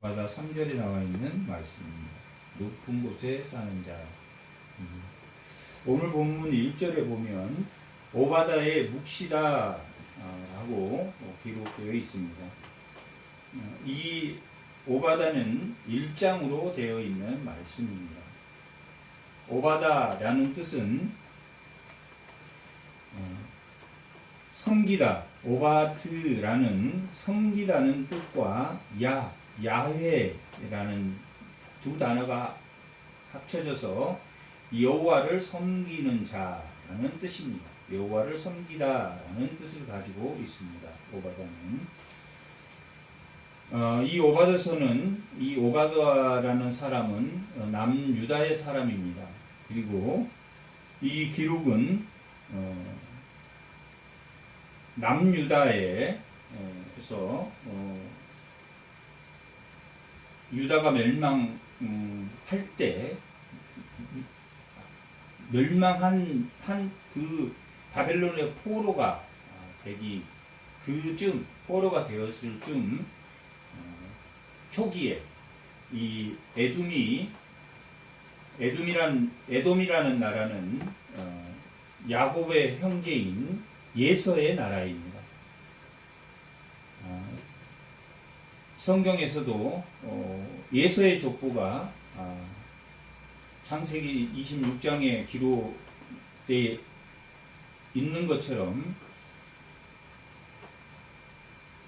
바다 3절에 나와 있는 말씀입니다. 높은 곳에 사는 자. 오늘 본문 1절에 보면 오바다의 묵시다 라고 기록되어 있습니다. 이 오바다는 1장으로 되어 있는 말씀입니다. 오바다라는 뜻은 섬기다, 오바트라는 섬기다는 뜻과 야훼라는 두 단어가 합쳐져서 여호와를 섬기는 자라는 뜻입니다. 여호와를 섬기다라는 뜻을 가지고 있습니다. 오바다는 이 오바다서는 이 오바다라는 사람은 남유다의 사람입니다. 그리고 이 기록은 남유다에서 유다가 멸망할 때 멸망한 그 바벨론의 포로가 되기 그쯤 포로가 되었을 쯤 초기에 이 에돔이라는 나라는 야곱의 형제인 예서의 나라입니다. 성경에서도 예서의 족보가 창세기 26장에 기록되어 있는 것처럼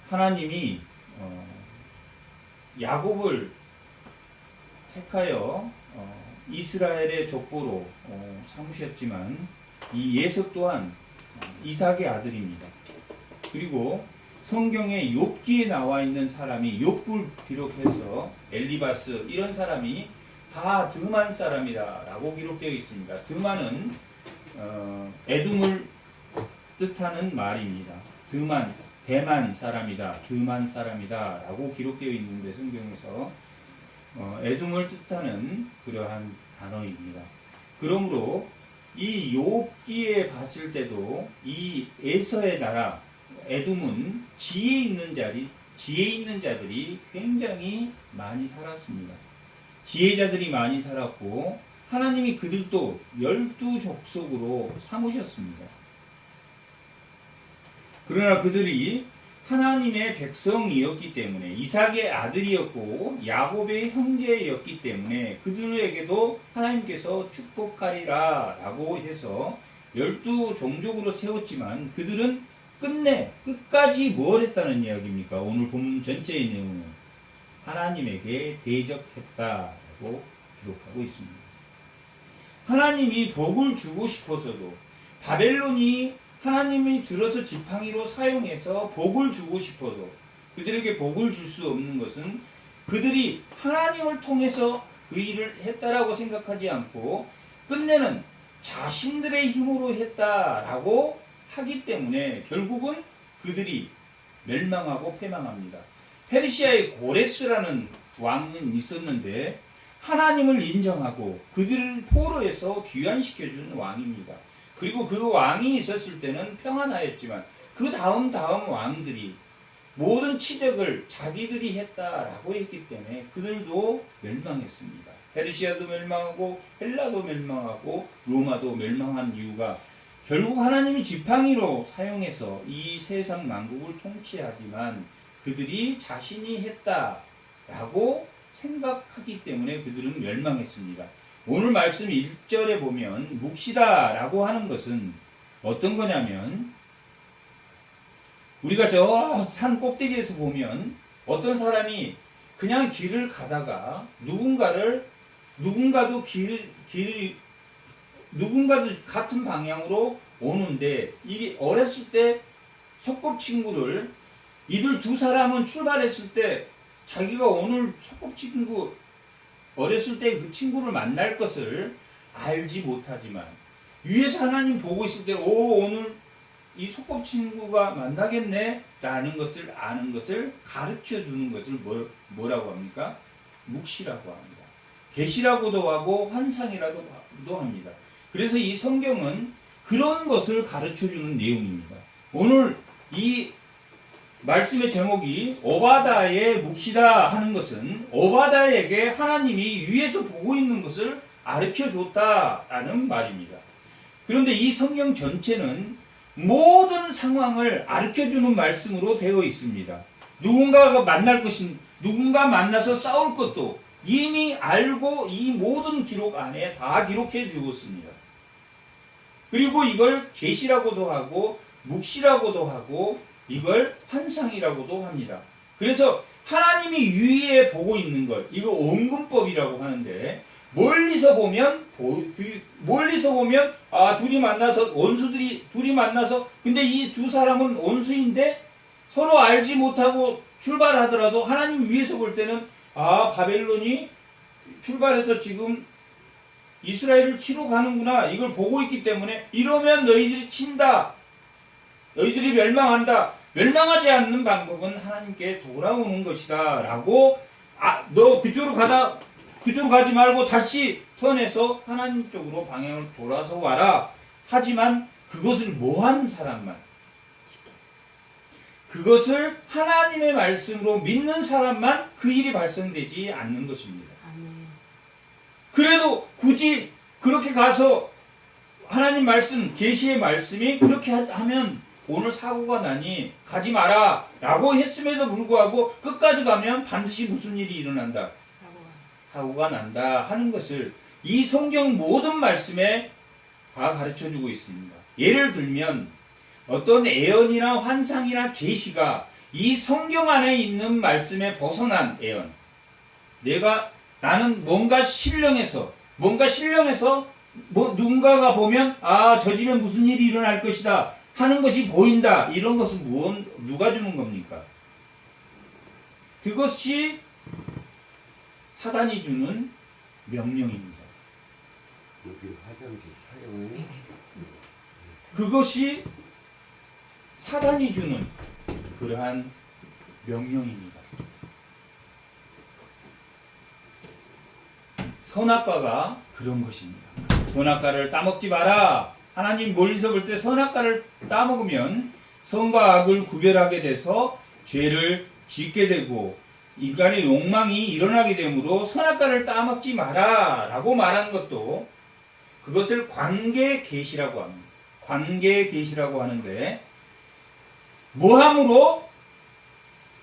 하나님이 야곱을 택하여 이스라엘의 족보로 삼으셨지만 이 예서 또한 이삭의 아들입니다. 그리고 성경에 욥기에 나와 있는 사람이 욥을 비롯해서 엘리바스 이런 사람이 다 드만 사람이다 라고 기록되어 있습니다. 드만은 에돔을 뜻하는 말입니다. 드만, 대만 사람이다, 드만 사람이다 라고 기록되어 있는데 성경에서 에돔을 뜻하는 그러한 단어입니다. 그러므로 이 욥기에 봤을 때도 이 에서의 나라 에돔은 지혜 있는 자들이 굉장히 많이 살았습니다. 지혜자들이 많이 살았고 하나님이 그들도 12족속으로 삼으셨습니다. 그러나 그들이 하나님의 백성이었기 때문에 이삭의 아들이었고 야곱의 형제였기 때문에 그들에게도 하나님께서 축복하리라 라고 해서 12종족으로 세웠지만 그들은 끝까지 뭘 했다는 이야기입니까? 오늘 본문 전체의 내용은 하나님에게 대적했다라고 기록하고 있습니다. 하나님이 복을 주고 싶어서도 바벨론이 하나님이 들어서 지팡이로 사용해서 복을 주고 싶어도 그들에게 복을 줄 수 없는 것은 그들이 하나님을 통해서 그 일을 했다라고 생각하지 않고 끝내는 자신들의 힘으로 했다라고 하기 때문에 결국은 그들이 멸망하고 패망합니다. 페르시아의 고레스라는 왕은 있었는데 하나님을 인정하고 그들을 포로에서 귀환시켜주는 왕입니다. 그리고 그 왕이 있었을 때는 평안하였지만 그 다음 왕들이 모든 치적을 자기들이 했다라고 했기 때문에 그들도 멸망했습니다. 페르시아도 멸망하고 헬라도 멸망하고 로마도 멸망한 이유가 결국 하나님이 지팡이로 사용해서 이 세상 만국을 통치하지만 그들이 자신이 했다라고 생각하기 때문에 그들은 멸망했습니다. 오늘 말씀 1절에 보면 묵시다라고 하는 것은 어떤 거냐면 우리가 저 산 꼭대기에서 보면 어떤 사람이 그냥 길을 가다가 누군가도 같은 방향으로 오는데 이게 어렸을 때 소꿉친구를 이들 두 사람은 출발했을 때 자기가 오늘 소꿉친구 어렸을 때 그 친구를 만날 것을 알지 못하지만 위에서 하나님 보고 있을 때 오늘 이 소꿉친구가 만나겠네 라는 것을 아는 것을 가르쳐 주는 것을 뭐라고 합니까? 묵시라고 합니다. 계시라고도 하고 환상이라고도 합니다. 그래서 이 성경은 그런 것을 가르쳐 주는 내용입니다. 오늘 이 말씀의 제목이 오바다의 묵시다 하는 것은 오바다에게 하나님이 위에서 보고 있는 것을 가르쳐 줬다라는 말입니다. 그런데 이 성경 전체는 모든 상황을 가르쳐 주는 말씀으로 되어 있습니다. 누군가가 만날 것인, 누군가 만나서 싸울 것도 이미 알고 이 모든 기록 안에 다 기록해 두었습니다. 그리고 이걸 계시라고도 하고 묵시라고도 하고 이걸 환상이라고도 합니다. 그래서 하나님이 위에 보고 있는 것, 이거 원근법이라고 하는데 멀리서 보면 둘이 만나서 원수들이 둘이 만나서 근데 이 두 사람은 원수인데 서로 알지 못하고 출발하더라도 하나님 위에서 볼 때는 바벨론이 출발해서 지금 이스라엘을 치러 가는구나 이걸 보고 있기 때문에 이러면 너희들이 친다. 너희들이 멸망한다. 멸망하지 않는 방법은 하나님께 돌아오는 것이다. 라고 너 그쪽으로 가지 말고 다시 턴해서 하나님 쪽으로 방향을 돌아서 와라. 하지만 그것을 뭐한 사람만 그것을 하나님의 말씀으로 믿는 사람만 그 일이 발생되지 않는 것입니다. 그래도 굳이 그렇게 가서 하나님 말씀, 계시의 말씀이 그렇게 하면 오늘 사고가 나니 가지 마라 라고 했음에도 불구하고 끝까지 가면 반드시 무슨 일이 일어난다. 사고가 난다 하는 것을 이 성경 모든 말씀에 다 가르쳐주고 있습니다. 예를 들면 어떤 예언이나 환상이나 계시가 이 성경 안에 있는 말씀에 벗어난 예언. 나는 뭔가 신령해서 누군가가 보면 저 집에 무슨 일이 일어날 것이다 하는 것이 보인다. 이런 것은 누가 주는 겁니까? 그것이 사단이 주는 명령입니다. 여기 화장실 사용해. 그것이 사단이 주는 그러한 명령입니다. 선악과가 그런 것입니다. 선악과를 따먹지 마라. 하나님 멀리서 볼 때 선악과를 따먹으면 선과 악을 구별하게 돼서 죄를 짓게 되고 인간의 욕망이 일어나게 되므로 선악과를 따먹지 마라 라고 말한 것도 그것을 관계 계시라고 합니다. 관계 계시라고 하는데 모함으로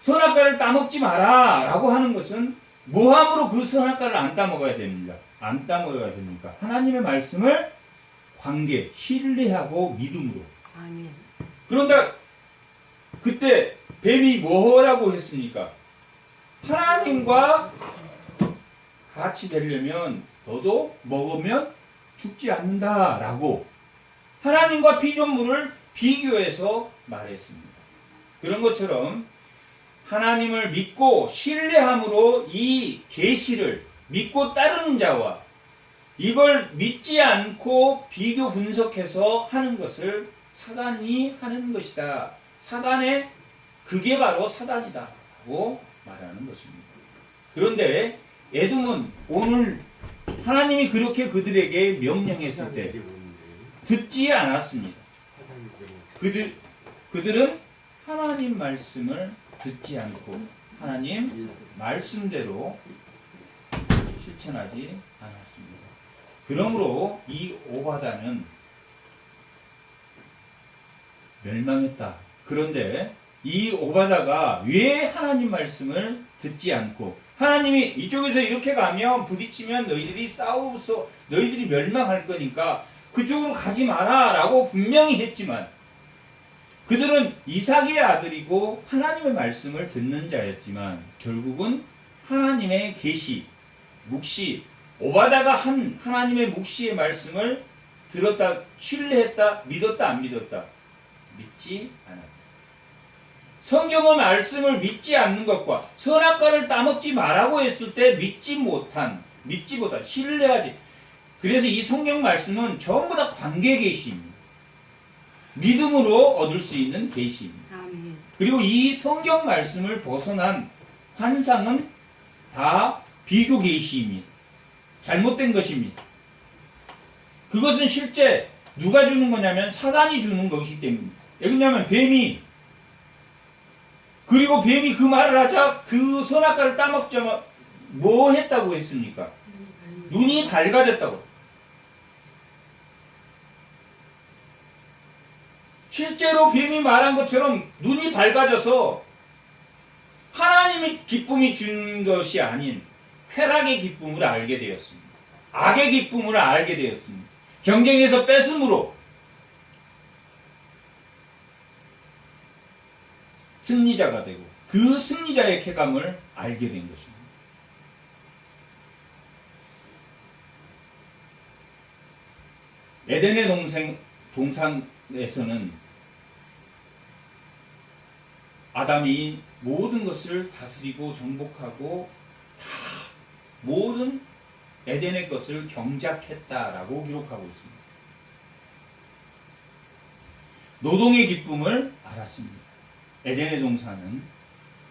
선악과를 따먹지 마라 라고 하는 것은 모함으로 그 선악과를 안 따먹어야 됩니다. 안 따먹어야 됩니까? 하나님의 말씀을 관계, 신뢰하고 믿음으로. 아멘. 그런데 그때 뱀이 뭐라고 했습니까? 하나님과 같이 되려면 너도 먹으면 죽지 않는다 라고 하나님과 피조물을 비교해서 말했습니다. 그런 것처럼 하나님을 믿고 신뢰함으로 이 계시를 믿고 따르는 자와 이걸 믿지 않고 비교 분석해서 하는 것을 사단이 하는 것이다. 그게 바로 사단이다 라고 말하는 것입니다. 그런데 에돔은 오늘 하나님이 그렇게 그들에게 명령했을 때 듣지 않았습니다. 그들은 하나님 말씀을 듣지 않고 하나님 말씀대로 실천하지 않았습니다. 그러므로 이 오바다는 멸망했다. 그런데 이 오바다가 왜 하나님 말씀을 듣지 않고 하나님이 이쪽에서 이렇게 가면 부딪히면 너희들이 싸우서 너희들이 멸망할 거니까 그쪽으로 가지 마라 라고 분명히 했지만 그들은 이삭의 아들이고 하나님의 말씀을 듣는 자였지만 결국은 하나님의 계시, 묵시, 오바다가 한 하나님의 묵시의 말씀을 들었다, 신뢰했다, 믿었다, 안 믿었다? 믿지 않았다. 성경의 말씀을 믿지 않는 것과 선악과를 따먹지 말라고 했을 때 믿지 못한, 신뢰하지. 그래서 이 성경 말씀은 전부 다 관계 계시입니다. 믿음으로 얻을 수 있는 계시입니다. 아멘. 그리고 이 성경 말씀을 벗어난 환상은 다 비교 계시입니다. 잘못된 것입니다. 그것은 실제 누가 주는 거냐면 사단이 주는 것이기 때문입니다. 왜냐하면 뱀이 그리고 뱀이 그 말을 하자 그 선악과를 따먹자마 뭐 했다고 했습니까? 눈이 밝아졌다고. 실제로 뱀이 말한 것처럼 눈이 밝아져서 하나님이 기쁨이 준 것이 아닌 쾌락의 기쁨을 알게 되었습니다. 악의 기쁨을 알게 되었습니다. 경쟁에서 뺏음으로 승리자가 되고 그 승리자의 쾌감을 알게 된 것입니다. 에덴의 동산에서는 아담이 모든 것을 다스리고 정복하고 다 모든 에덴의 것을 경작했다라고 기록하고 있습니다. 노동의 기쁨을 알았습니다. 에덴의 동산은.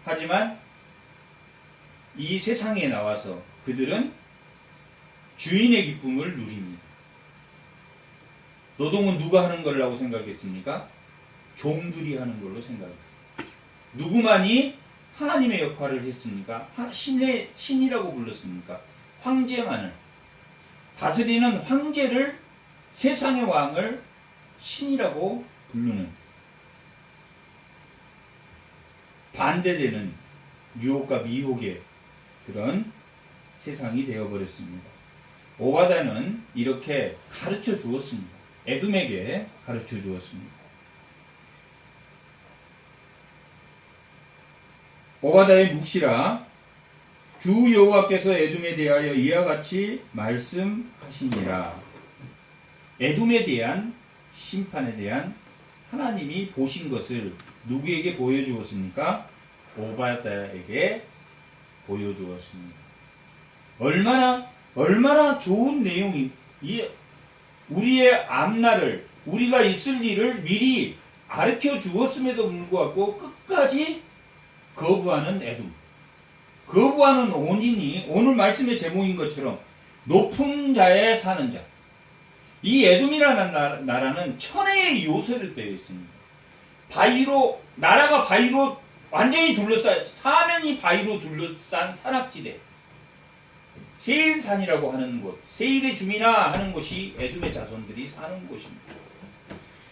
하지만 이 세상에 나와서 그들은 주인의 기쁨을 누립니다. 노동은 누가 하는 거라고 생각했습니까? 종들이 하는 걸로 생각했습니다. 누구만이 하나님의 역할을 했습니까? 신이라고 불렀습니까? 황제만을. 다스리는 황제를, 세상의 왕을 신이라고 부르는, 반대되는 유혹과 미혹의 그런 세상이 되어버렸습니다. 오바다는 이렇게 가르쳐 주었습니다. 에돔에게 가르쳐 주었습니다. 오바다의 묵시라. 주 여호와께서 에돔에 대하여 이와 같이 말씀하시니라. 에돔에 대한 심판에 대한 하나님이 보신 것을 누구에게 보여주었습니까? 오바다에게 보여주었습니다. 얼마나 좋은 내용이, 우리의 앞날을, 우리가 있을 일을 미리 가르쳐 주었음에도 불구하고 끝까지 거부하는 에돔. 거부하는 원인이 오늘 말씀의 제목인 것처럼 높은 자에 사는 자. 이 에돔이라는 나라는 천혜의 요새를 되어 있습니다. 나라가 바위로 완전히 사면이 바위로 둘러싼 산악지대. 세일산이라고 하는 곳, 세일의 주민아 하는 곳이 에돔의 자손들이 사는 곳입니다.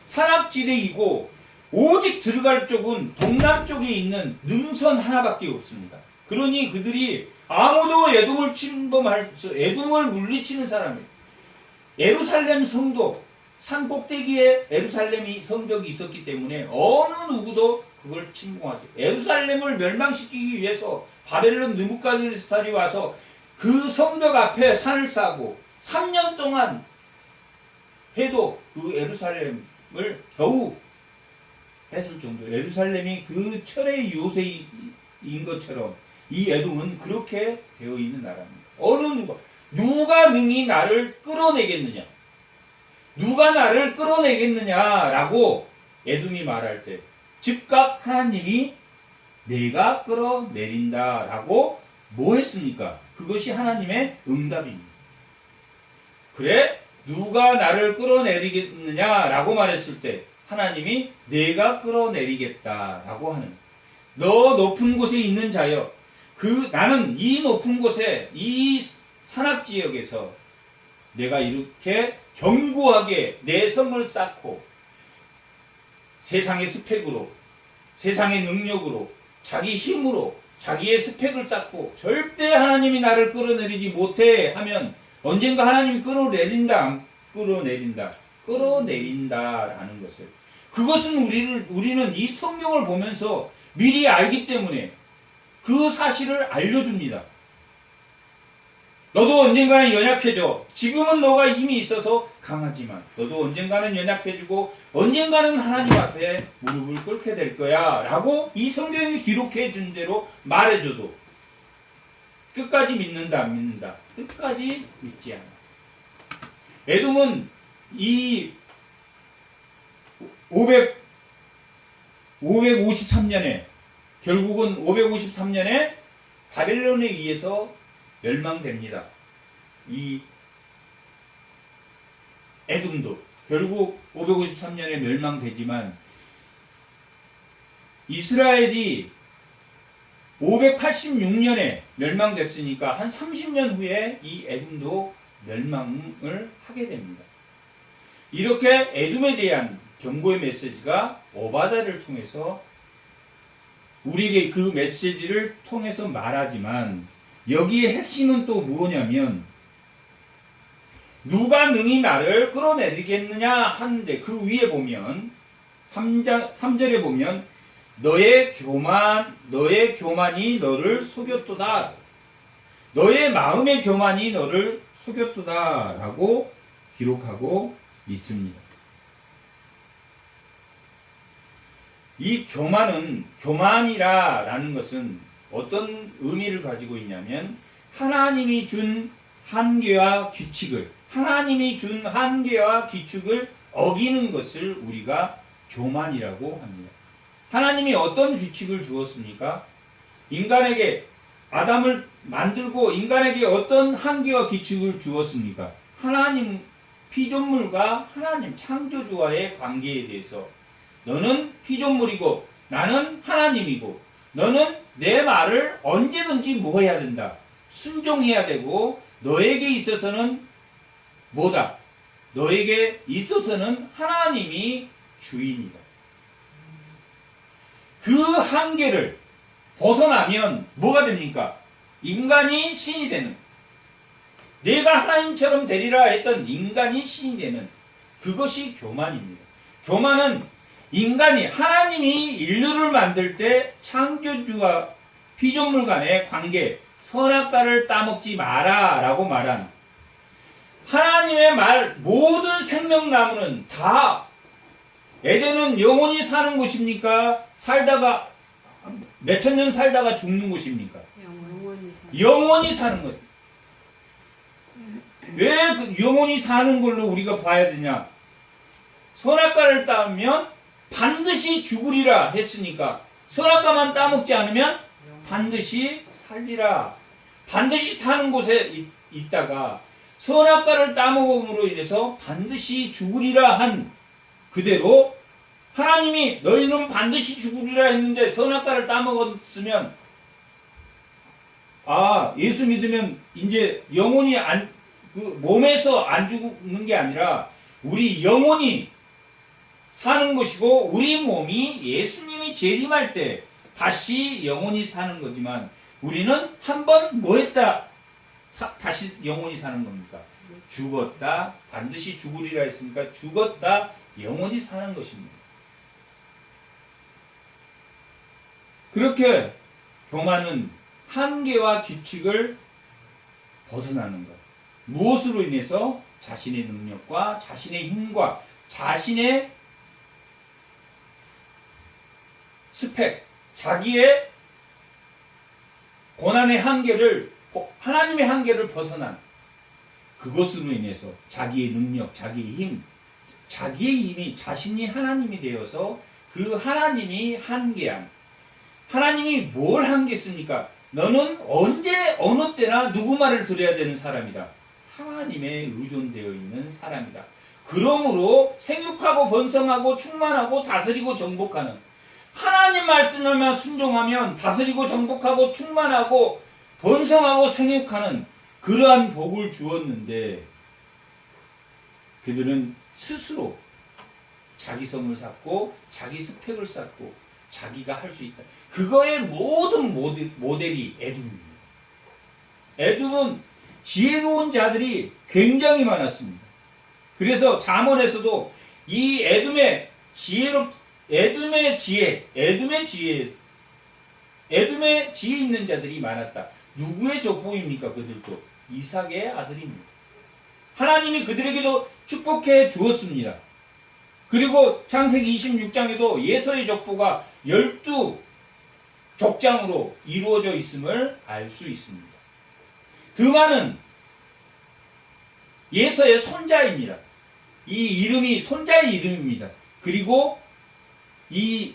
산악지대이고 오직 들어갈 쪽은 동남쪽에 있는 능선 하나밖에 없습니다. 그러니 그들이 아무도 에돔을 물리치는 사람이에요. 예루살렘 성도, 산 꼭대기에 예루살렘이 성벽이 있었기 때문에 어느 누구도 그걸 침공하지. 예루살렘을 멸망시키기 위해서 바벨론 느부갓네살이 와서 그 성벽 앞에 산을 쌓고 3년 동안 해도 그 예루살렘을 겨우 했을 정도. 예루살렘이 그 철의 요새인 것처럼 이 에돔은 그렇게 되어 있는 나라입니다. 누가 능히 나를 끌어내겠느냐? 누가 나를 끌어내겠느냐라고 에돔이 말할 때 즉각 하나님이 내가 끌어내린다라고 뭐 했습니까? 그것이 하나님의 응답입니다. 그래? 누가 나를 끌어내리겠느냐라고 말했을 때 하나님이 내가 끌어내리겠다라고 하는, 너 높은 곳에 있는 자여, 나는 이 높은 곳에, 이 산악지역에서 내가 이렇게 견고하게 내 성을 쌓고 세상의 스펙으로, 세상의 능력으로, 자기 힘으로 자기의 스펙을 쌓고 절대 하나님이 나를 끌어내리지 못해 하면 언젠가 하나님이 끌어내린다라는 것을, 그것은 우리는 이 성경을 보면서 미리 알기 때문에 그 사실을 알려줍니다. 너도 언젠가는 연약해져. 지금은 너가 힘이 있어서 강하지만 너도 언젠가는 연약해지고 언젠가는 하나님 앞에 무릎을 꿇게 될 거야 라고 이 성경이 기록해 준 대로 말해줘도 끝까지 믿는다 안 믿는다? 끝까지 믿지 않아. 에돔은 이 553년에 결국은 553년에 바벨론에 의해서 멸망됩니다. 이 에돔도 결국 553년에 멸망되지만 이스라엘이 586년에 멸망됐으니까 한 30년 후에 이 에돔도 멸망을 하게 됩니다. 이렇게 에돔에 대한 경고의 메시지가 오바댜를 통해서 우리에게 그 메시지를 통해서 말하지만 여기에 핵심은 또 무엇냐면 누가 능히 나를 끌어내리겠느냐 하는데 그 위에 보면 3절에 보면 너의 교만이 너를 속였도다. 너의 마음의 교만이 너를 속였도다 라고 기록하고 있습니다. 이 교만이라는 것은 어떤 의미를 가지고 있냐면 하나님이 준 한계와 규칙을 어기는 것을 우리가 교만이라고 합니다. 하나님이 어떤 규칙을 주었습니까? 인간에게 아담을 만들고 인간에게 어떤 한계와 규칙을 주었습니까? 하나님 피조물과 하나님 창조주와의 관계에 대해서 너는 피조물이고 나는 하나님이고 너는 내 말을 언제든지 뭐 해야 된다. 순종해야 되고 너에게 있어서는 뭐다? 너에게 있어서는 하나님이 주인이다. 그 한계를 벗어나면 뭐가 됩니까? 인간이 신이 되는, 내가 하나님처럼 되리라 했던 인간이 신이 되는 그것이 교만입니다. 교만은 인간이 하나님이 인류를 만들 때 창조주와 피조물 간의 관계, 선악과를 따먹지 마라 라고 말한 하나님의 말 모든 생명나무는 다 에덴은 영원히 사는 곳입니까? 살다가 몇천 년 살다가 죽는 곳입니까? 영원히 사는 것. 왜 영원히 사는 걸로 우리가 봐야 되냐? 선악과를 따면 반드시 죽으리라 했으니까 선악과만 따먹지 않으면 반드시 살리라. 반드시 사는 곳에 있다가 선악과를 따먹음으로 인해서 반드시 죽으리라 한 그대로 하나님이 너희는 반드시 죽으리라 했는데 선악과를 따먹었으면 예수 믿으면 이제 영원히 몸에서 안 죽는 게 아니라 우리 영원히 사는 것이고 우리 몸이 예수님이 재림할 때 다시 영원히 사는 거지만 우리는 한번 뭐 했다? 다시 영원히 사는 겁니까? 죽었다. 반드시 죽으리라 했으니까 죽었다. 영원히 사는 것입니다. 그렇게 교만은 한계와 규칙을 벗어나는 것. 무엇으로 인해서? 자신의 능력과 자신의 힘과 자신의 스펙, 자기의 고난의 한계를, 하나님의 한계를 벗어난 그것으로 인해서 자기의 능력, 자기의 힘, 자기의 힘이 자신이 하나님이 되어서 그 하나님이 한계한, 하나님이 뭘 한계했습니까? 너는 언제 어느 때나 누구 말을 들어야 되는 사람이다. 하나님에 의존되어 있는 사람이다. 그러므로 생육하고 번성하고 충만하고 다스리고 정복하는 하나님 말씀에만 순종하면 다스리고 정복하고 충만하고 번성하고 생육하는 그러한 복을 주었는데 그들은 스스로 자기 성을 쌓고 자기 스펙을 쌓고 자기가 할 수 있다. 그거의 모든 모델이 에돔입니다. 에돔은 지혜로운 자들이 굉장히 많았습니다. 그래서 잠언에서도 이 에돔의 지혜 있는 자들이 많았다. 누구의 족보입니까? 그들도 이삭의 아들입니다. 하나님이 그들에게도 축복해 주었습니다. 그리고 창세기 26장에도 예서의 족보가 12족장으로 이루어져 있음을 알 수 있습니다. 드만은 예서의 손자입니다. 이 이름이 손자의 이름입니다. 그리고 이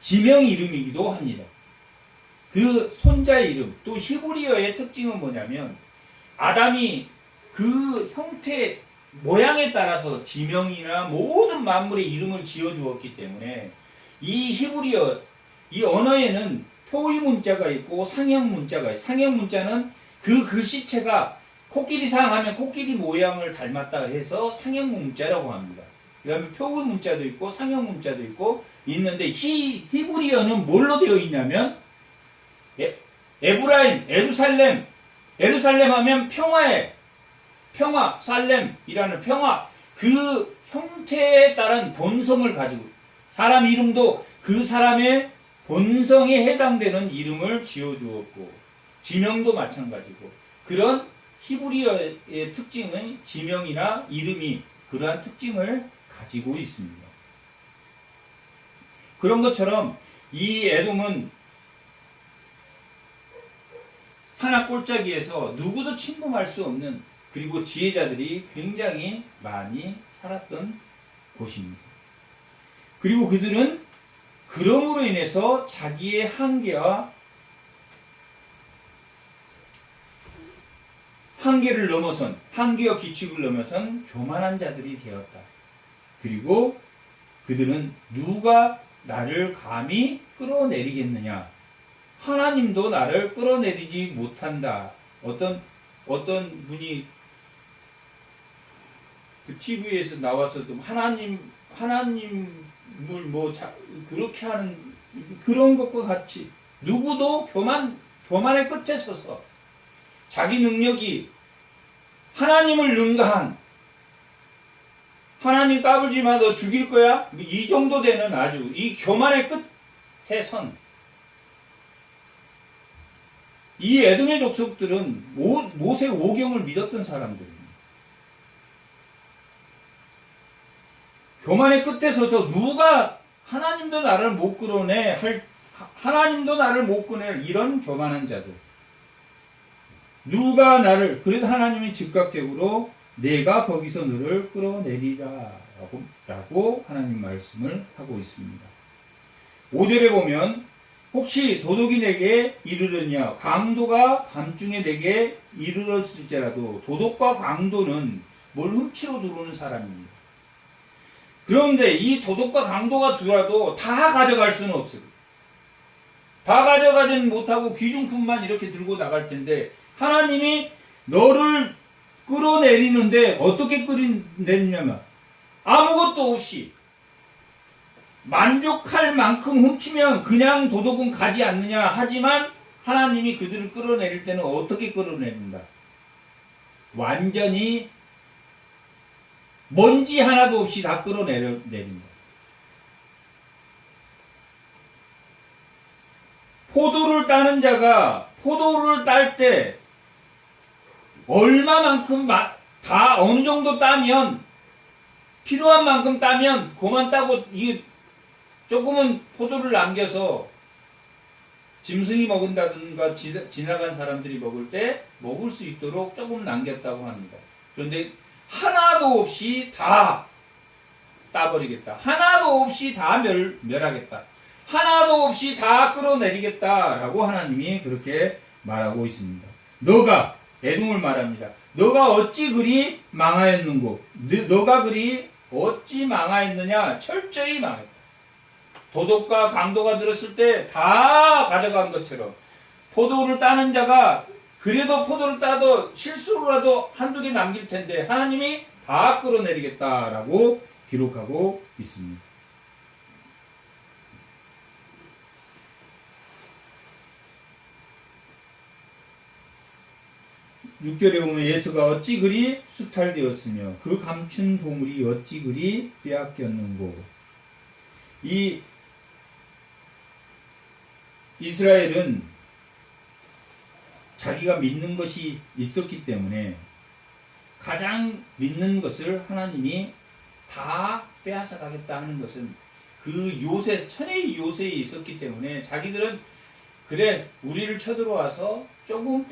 지명 이름이기도 합니다. 그 손자의 이름, 또 히브리어의 특징은 뭐냐면 아담이 그 형태, 모양에 따라서 지명이나 모든 만물의 이름을 지어주었기 때문에 이 히브리어, 이 언어에는 표의 문자가 있고 상형 문자가 있어요. 상형 문자는 그 글씨체가 코끼리상 하면 코끼리 모양을 닮았다 해서 상형 문자라고 합니다. 그 다음에 표의 문자도 있고 상형 문자도 있고 있는데 히브리어는 뭘로 되어 있냐면 에브라임, 에루살렘 하면 평화의 평화, 살렘이라는 평화, 그 형태에 따른 본성을 가지고 사람 이름도 그 사람의 본성에 해당되는 이름을 지어주었고 지명도 마찬가지고 그런 히브리어의 특징은 지명이나 이름이 그러한 특징을 가지고 있습니다. 그런 것처럼 이 에돔은 산악 골짜기에서 누구도 침범할 수 없는 그리고 지혜자들이 굉장히 많이 살았던 곳입니다. 그리고 그들은 그럼으로 인해서 자기의 한계를 넘어선 한계와 규칙을 넘어선 교만한 자들이 되었다. 그리고 그들은 누가 나를 감히 끌어내리겠느냐? 하나님도 나를 끌어내리지 못한다. 어떤 분이 그 TV에서 나와서 좀 하나님을 그렇게 하는 그런 것과 같이 누구도 교만의 끝에 서서 자기 능력이 하나님을 능가한 하나님 까불지 마, 너 죽일 거야? 이 정도 되는 아주 이 교만의 끝에 선 이 에돔의 족속들은 모세 오경을 믿었던 사람들입니다. 교만의 끝에 서서 누가 하나님도 나를 못 끌어내 하나님도 나를 못 끌어낼 이런 교만한 자들 누가 나를 그래서 하나님이 즉각적으로 내가 거기서 너를 끌어내리라 라고 하나님 말씀을 하고 있습니다. 5절에 보면 혹시 도둑이 내게 이르렀냐 강도가 밤중에 내게 이르렀을지라도 도둑과 강도는 뭘 훔치러 들어오는 사람입니다. 그런데 이 도둑과 강도가 들어와도 다 가져갈 수는 없어요. 다 가져가지는 못하고 귀중품만 이렇게 들고 나갈 텐데 하나님이 너를 끌어내리는데 어떻게 끌어내리냐면 아무것도 없이 만족할 만큼 훔치면 그냥 도둑은 가지 않느냐 하지만 하나님이 그들을 끌어내릴 때는 어떻게 끌어내린다? 완전히 먼지 하나도 없이 다 끌어내린다. 포도를 따는 자가 포도를 딸 때 얼마만큼 다 어느 정도 따면 필요한 만큼 따면 그만 따고 이게 조금은 포도를 남겨서 짐승이 먹은다든가 지나간 사람들이 먹을 때 먹을 수 있도록 조금 남겼다고 합니다. 그런데 하나도 없이 다 따버리겠다. 하나도 없이 다 멸하겠다. 하나도 없이 다 끌어내리겠다라고 하나님이 그렇게 말하고 있습니다. 너가 에돔을 말합니다. 너가 어찌 그리 망하였는고? 너가 그리 어찌 망하였느냐? 철저히 망했다. 도둑과 강도가 들었을 때 다 가져간 것처럼 포도를 따는 자가 그래도 포도를 따도 실수로라도 한두 개 남길 텐데 하나님이 다 끌어내리겠다라고 기록하고 있습니다. 6절에 보면 예수가 어찌 그리 수탈되었으며 그 감춘 보물이 어찌 그리 빼앗겼는고. 이 이스라엘은 자기가 믿는 것이 있었기 때문에 가장 믿는 것을 하나님이 다 빼앗아 가겠다 하는 것은 그 천의 요새에 있었기 때문에 자기들은 그래 우리를 쳐들어와서 조금은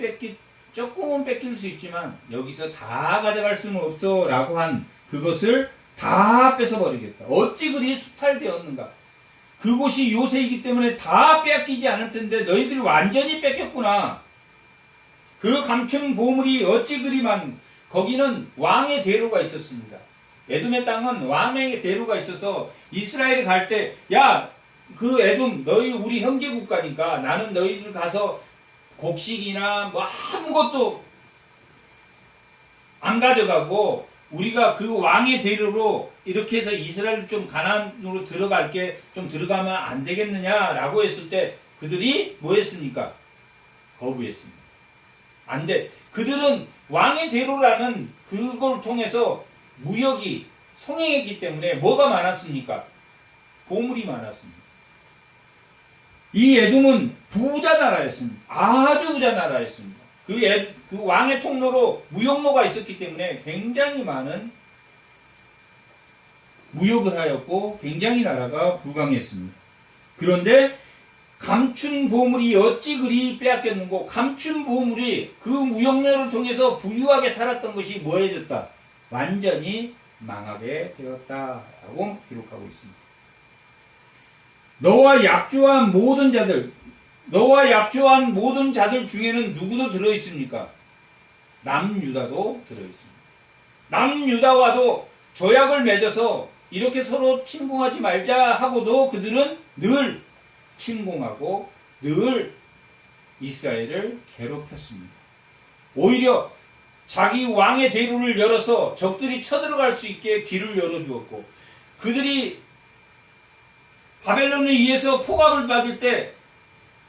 뺏길 수 있지만 여기서 다 가져갈 수는 없어 라고 한 그것을 다 뺏어버리겠다. 어찌 그리 수탈되었는가. 그곳이 요새이기 때문에 다 빼앗기지 않을 텐데 너희들이 완전히 뺏겼구나. 그 감춘 보물이 어찌 그리만 거기는 왕의 대로가 있었습니다. 에돔의 땅은 왕의 대로가 있어서 이스라엘이 갈 때 야 그 에돔 너희 우리 형제 국가니까 나는 너희들 가서 곡식이나 뭐 아무것도 안 가져가고 우리가 그 왕의 대로로 이렇게 해서 이스라엘 좀 가나안으로 들어갈게 좀 들어가면 안 되겠느냐라고 했을 때 그들이 뭐 했습니까? 거부했습니다. 안 돼. 그들은 왕의 대로라는 그걸 통해서 무역이 성행했기 때문에 뭐가 많았습니까? 보물이 많았습니다. 이 에돔은 부자 나라였습니다. 아주 부자 나라였습니다. 그 왕의 통로로 무역로가 있었기 때문에 굉장히 많은 무역을 하였고 굉장히 나라가 부강했습니다. 그런데 감춘 보물이 어찌 그리 빼앗겼는고 감춘 보물이 그 무역로를 통해서 부유하게 살았던 것이 뭐해졌다? 완전히 망하게 되었다라고 기록하고 있습니다. 너와 약조한 모든 자들 중에는 누구도 들어있습니까? 남유다도 들어있습니다. 남유다와도 조약을 맺어서 이렇게 서로 침공하지 말자 하고도 그들은 늘 침공하고 늘 이스라엘을 괴롭혔습니다. 오히려 자기 왕의 대로를 열어서 적들이 쳐들어갈 수 있게 길을 열어주었고 그들이 바벨론에 의해서 포갑을 받을 때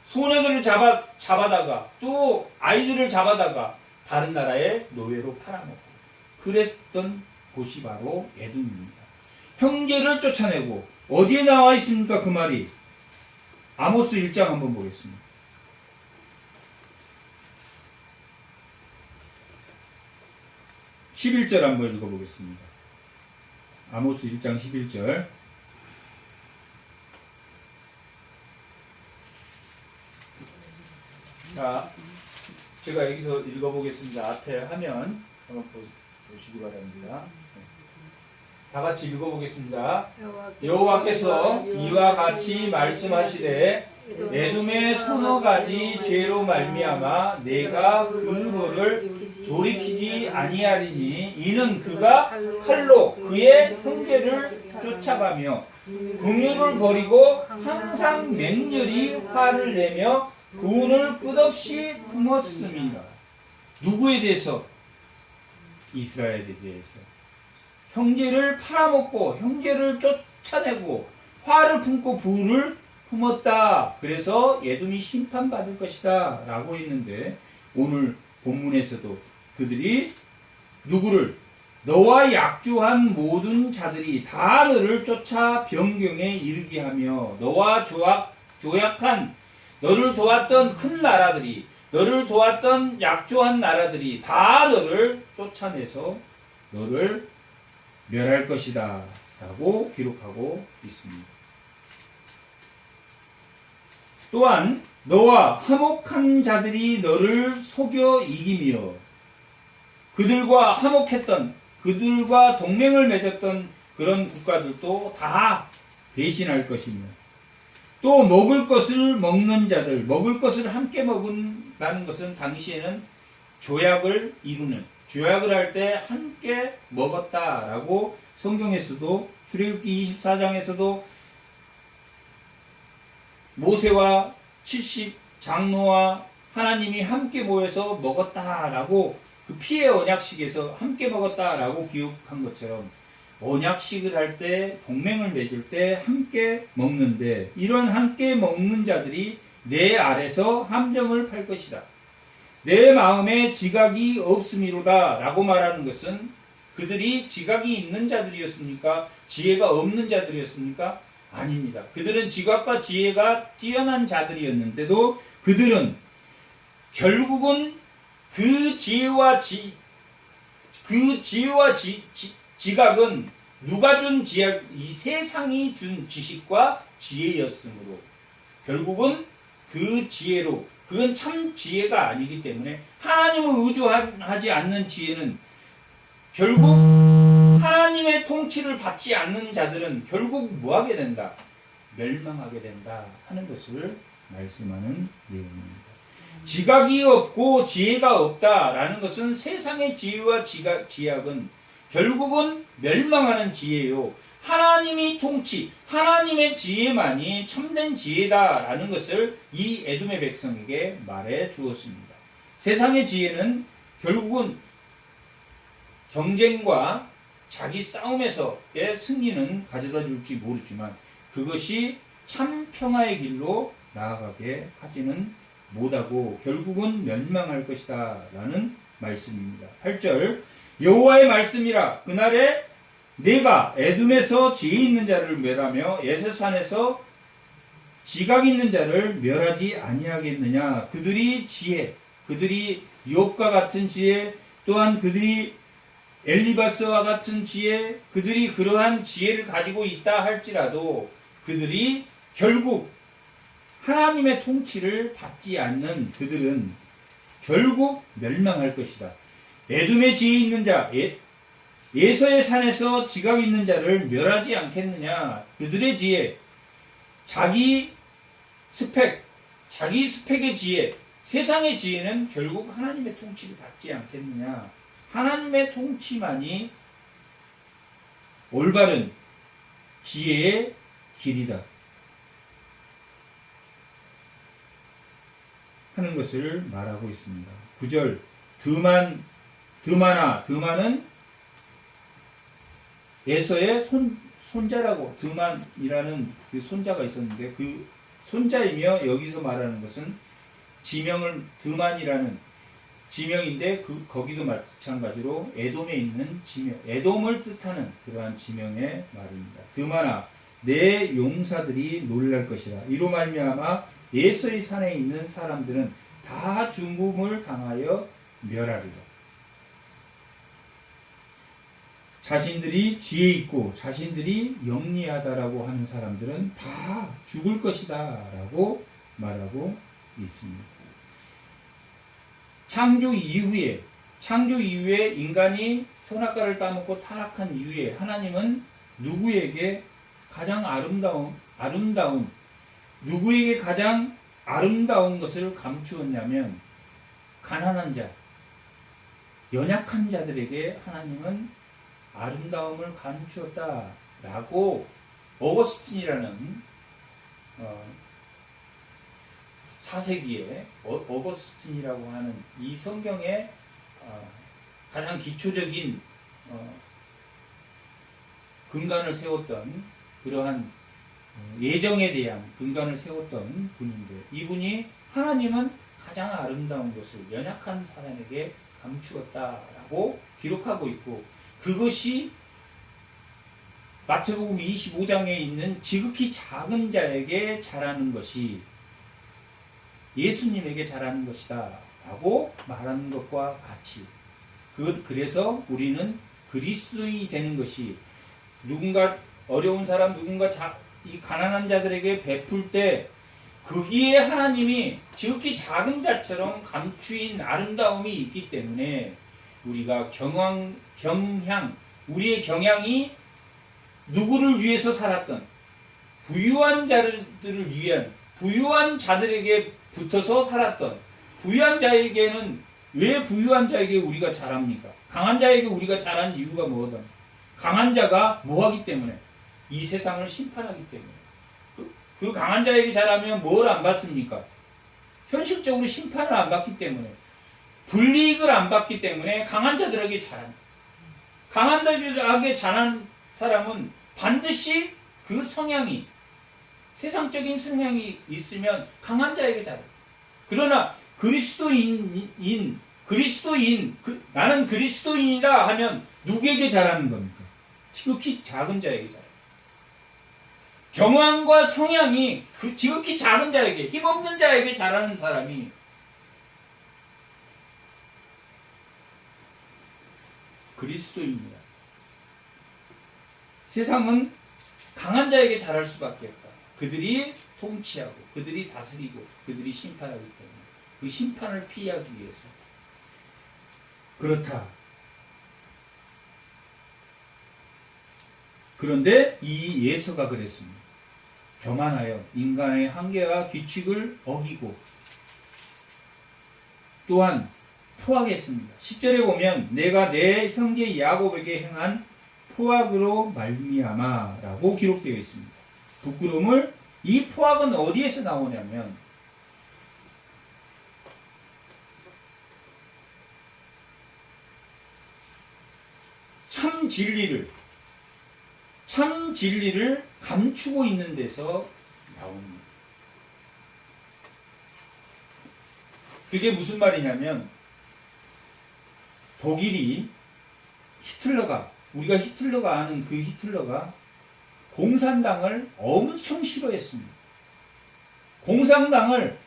소녀들을 잡아다가 또 아이들을 잡아다가 다른 나라의 노예로 팔아먹고 그랬던 곳이 바로 에돔입니다. 형제를 쫓아내고 어디에 나와 있습니까? 그 말이 아모스 1장 한번 보겠습니다. (11절) 한번 읽어보겠습니다. 아모스 1장 11절. 자, 제가 여기서 읽어보겠습니다. 앞에 화면 한번 보시기 바랍니다. 다 같이 읽어보겠습니다. 여호와께서 이와 같이 말씀하시되 에돔의 서너 가지 죄로 말미암아 내가 그 벌을 돌이키지 아니하리니 이는 그가 칼로 그의 형제를 쫓아가며 긍휼을 버리고 항상 맹렬히 화를 내며 돈을 끝없이 품었습니다. 누구에 대해서? 이스라엘에 대해서. 형제를 팔아먹고 형제를 쫓아내고 화를 품고 부를 품었다. 그래서 에돔이 심판받을 것이다 라고 했는데 오늘 본문에서도 그들이 누구를? 너와 약조한 모든 자들이 다 너를 쫓아 변경에 이르게 하며 너와 조약한 너를 도왔던 큰 나라들이 너를 도왔던 약조한 나라들이 다 너를 쫓아내서 너를 멸할 것이다 라고 기록하고 있습니다. 또한 너와 화목한 자들이 너를 속여 이기며 그들과 화목했던 그들과 동맹을 맺었던 그런 국가들도 다 배신할 것이며 또 먹을 것을 먹는 자들, 먹을 것을 함께 먹는다는 것은 당시에는 조약을 할 때 함께 먹었다라고 성경에서도 출애굽기 24장에서도 모세와 70 장로와 하나님이 함께 모여서 먹었다라고 그 피의 언약식에서 함께 먹었다라고 기록한 것처럼 언약식을 할 때 동맹을 맺을 때 함께 먹는데 이런 함께 먹는 자들이 내 아래서 함정을 팔 것이다. 내 마음에 지각이 없음이로다 라고 말하는 것은 그들이 지각이 있는 자들이었습니까? 지혜가 없는 자들이었습니까? 아닙니다. 그들은 지각과 지혜가 뛰어난 자들이었는데도 그들은 결국은 그 지혜와 지각은 누가 준 지각? 이 세상이 준 지식과 지혜였으므로 결국은 그 지혜로 그건 참 지혜가 아니기 때문에 하나님을 의존하지 않는 지혜는 결국 하나님의 통치를 받지 않는 자들은 결국 뭐하게 된다? 멸망하게 된다 하는 것을 말씀하는 내용입니다. 지각이 없고 지혜가 없다라는 것은 세상의 지혜와 지각은 결국은 멸망하는 지혜요. 하나님이 통치, 하나님의 지혜만이 참된 지혜다라는 것을 이 에돔의 백성에게 말해 주었습니다. 세상의 지혜는 결국은 경쟁과 자기 싸움에서의 승리는 가져다 줄지 모르지만 그것이 참 평화의 길로 나아가게 하지는 못하고 결국은 멸망할 것이다 라는 말씀입니다. 8절 여호와의 말씀이라 그날에 내가 에돔에서 지혜 있는 자를 멸하며 에셋산에서 지각 있는 자를 멸하지 아니하겠느냐. 그들이 지혜, 그들이 욥과 같은 지혜, 또한 그들이 엘리바스와 같은 지혜, 그들이 그러한 지혜를 가지고 있다 할지라도 그들이 결국 하나님의 통치를 받지 않는 그들은 결국 멸망할 것이다. 에돔의 지혜 있는 자, 예서의 산에서 지각 있는 자를 멸하지 않겠느냐. 그들의 지혜, 자기 스펙의 지혜, 세상의 지혜는 결국 하나님의 통치를 받지 않겠느냐. 하나님의 통치만이 올바른 지혜의 길이다 하는 것을 말하고 있습니다. 9절 드만은 에서의 손자라고, 드만이라는 그 손자가 있었는데 그 손자이며 여기서 말하는 것은 지명을 드만이라는 지명인데 거기도 마찬가지로 에돔에 있는 지명, 에돔을 뜻하는 그러한 지명의 말입니다. 드만아 내 용사들이 놀랄 것이라. 이로 말미암아 에서의 산에 있는 사람들은 다 죽음을 당하여 멸하리라. 자신들이 지혜 있고 자신들이 영리하다라고 하는 사람들은 다 죽을 것이다 라고 말하고 있습니다. 창조 이후에 인간이 선악과를 따먹고 타락한 이후에 하나님은 누구에게 가장 아름다운 것을 감추었냐면 가난한 자, 연약한 자들에게 하나님은 아름다움을 감추었다라고 어거스틴이라는 4세기에 어거스틴이라고 하는 이 성경의 가장 기초적인 근간을 세웠던 그러한 예정에 대한 근간을 세웠던 분인데 이분이 하나님은 가장 아름다운 것을 연약한 사람에게 감추었다라고 기록하고 있고 그것이 마태복음 25장에 있는 지극히 작은 자에게 잘하는 것이 예수님에게 잘하는 것이다 라고 말하는 것과 같이 그래서 우리는 그리스도인이 되는 것이 누군가 어려운 사람, 누군가 이 가난한 자들에게 베풀 때 거기에 하나님이 지극히 작은 자처럼 감추인 아름다움이 있기 때문에 우리가 우리의 경향이 누구를 위해서 살았던 부유한 자들을 위한 부유한 자들에게 붙어서 살았던 부유한 자에게는 왜 부유한 자에게 우리가 잘합니까? 강한 자에게 우리가 잘한 이유가 뭐든 강한 자가 뭐하기 때문에 이 세상을 심판하기 때문에 그 강한 자에게 잘하면 뭘 안 받습니까? 현실적으로 심판을 안 받기 때문에 불이익을 안 받기 때문에 강한 자들에게 잘합니다. 강한 자들에게 잘한 사람은 반드시 그 성향이 세상적인 성향이 있으면 강한 자에게 잘합니다. 그러나 나는 그리스도인이다 하면 누구에게 잘하는 겁니까? 지극히 작은 자에게 잘합니다. 경황과 성향이 지극히 작은 자에게 힘없는 자에게 잘하는 사람이 그리스도입니다. 세상은 강한 자에게 잘할 수밖에 없다. 그들이 통치하고 그들이 다스리고 그들이 심판하기 때문에 그 심판을 피하기 위해서 그렇다. 그런데 이 예서가 그랬습니다. 교만하여 인간의 한계와 규칙을 어기고 또한 포악했습니다. 10절에 보면 내가 내 형제 야곱에게 행한 포악으로 말미암아라고 기록되어 있습니다. 부끄러움을 이 포악은 어디에서 나오냐면 참 진리를 감추고 있는 데서 나옵니다. 그게 무슨 말이냐면 독일이 우리가 히틀러가 아는 그 히틀러가 공산당을 엄청 싫어했습니다. 공산당을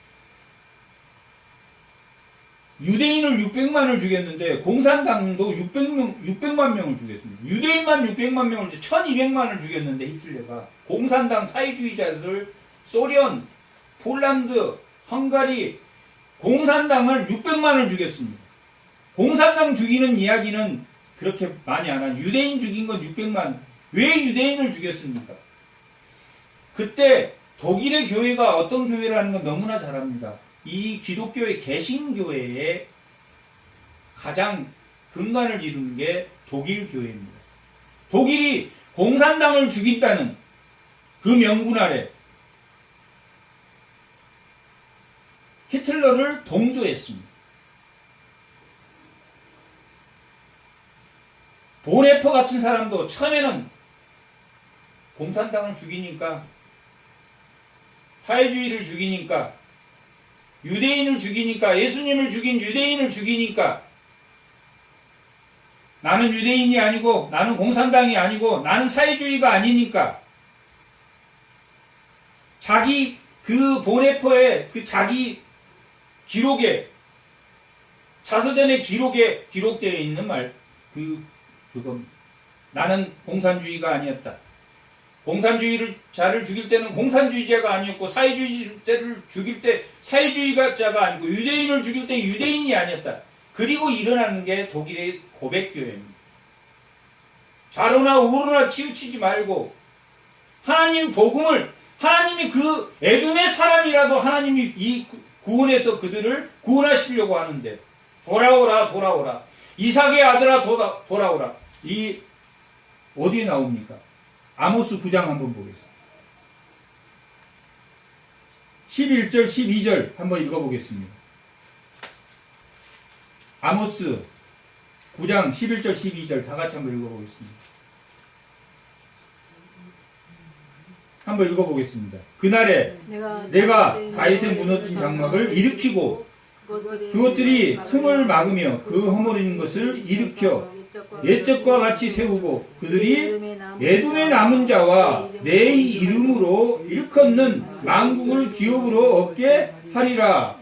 유대인을 600만을 죽였는데 공산당도 600만 명을 죽였습니다. 유대인만 600만 명을 1200만을 죽였는데 히틀러가 공산당 사회주의자들 소련, 폴란드, 헝가리 공산당을 600만을 죽였습니다. 공산당 죽이는 이야기는 그렇게 많이 안 하는 유대인 죽인 건 600만. 왜 유대인을 죽였습니까? 그때 독일의 교회가 어떤 교회라는 건 너무나 잘 압니다. 이 기독교의 개신교회의 가장 근간을 이루는 게 독일 교회입니다. 독일이 공산당을 죽인다는 그 명분 아래 히틀러를 동조했습니다. 보네퍼 같은 사람도 처음에는 공산당을 죽이니까 사회주의를 죽이니까 유대인을 죽이니까 예수님을 죽인 유대인을 죽이니까 나는 유대인이 아니고 나는 공산당이 아니고 나는 사회주의가 아니니까 자기 그 보네퍼의 그 자기 기록에 자서전의 기록에 기록되어 있는 말 그건 나는 공산주의가 아니었다. 공산주의자를 죽일 때는 공산주의자가 아니었고 사회주의자를 죽일 때 사회주의자가 아니고 유대인을 죽일 때 유대인이 아니었다. 그리고 일어나는 게 독일의 고백교회입니다. 좌로나 우로나 치우치지 말고 하나님 복음을 하나님이 그 에돔의 사람이라도 하나님이 이 구원에서 그들을 구원하시려고 하는데 돌아오라 이삭의 아들아 돌아오라. 이 어디에 나옵니까? 아모스 9장 한번 보겠습니다. 11절 12절 한번 읽어보겠습니다. 아모스 9장 11절 12절 다 같이 한번 읽어보겠습니다. 한번 읽어보겠습니다. 그날에 내가 다윗의 무너진 장막을 일으키고 그것들이 틈을 막으며 그 허물어진 것을 일으켜 옛적과 같이 세우고 그들이 에돔의 남은 자와 내 이름으로 일컫는 만국을 기업으로 얻게 하리라.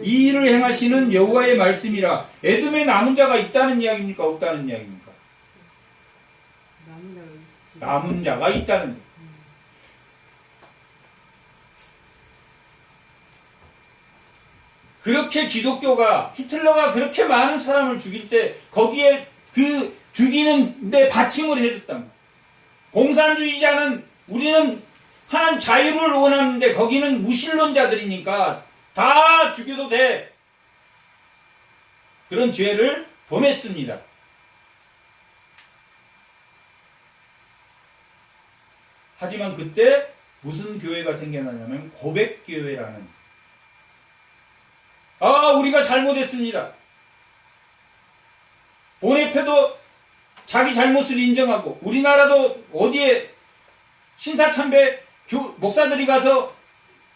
이 일을 행하시는 여호와의 말씀이라. 에돔의 남은 자가 있다는 이야기입니까? 없다는 이야기입니까? 남은 자가 있다는 이야기. 그렇게 기독교가 히틀러가 그렇게 많은 사람을 죽일 때 거기에 그 죽이는데 받침을 해줬답니다. 공산주의자는 우리는 하나님 자유를 원하는데 거기는 무신론자들이니까 다 죽여도 돼. 그런 죄를 범했습니다. 하지만 그때 무슨 교회가 생겨나냐면 고백교회라는 우리가 잘못했습니다. 보네페도 자기 잘못을 인정하고 우리나라도 어디에 신사참배 목사들이 가서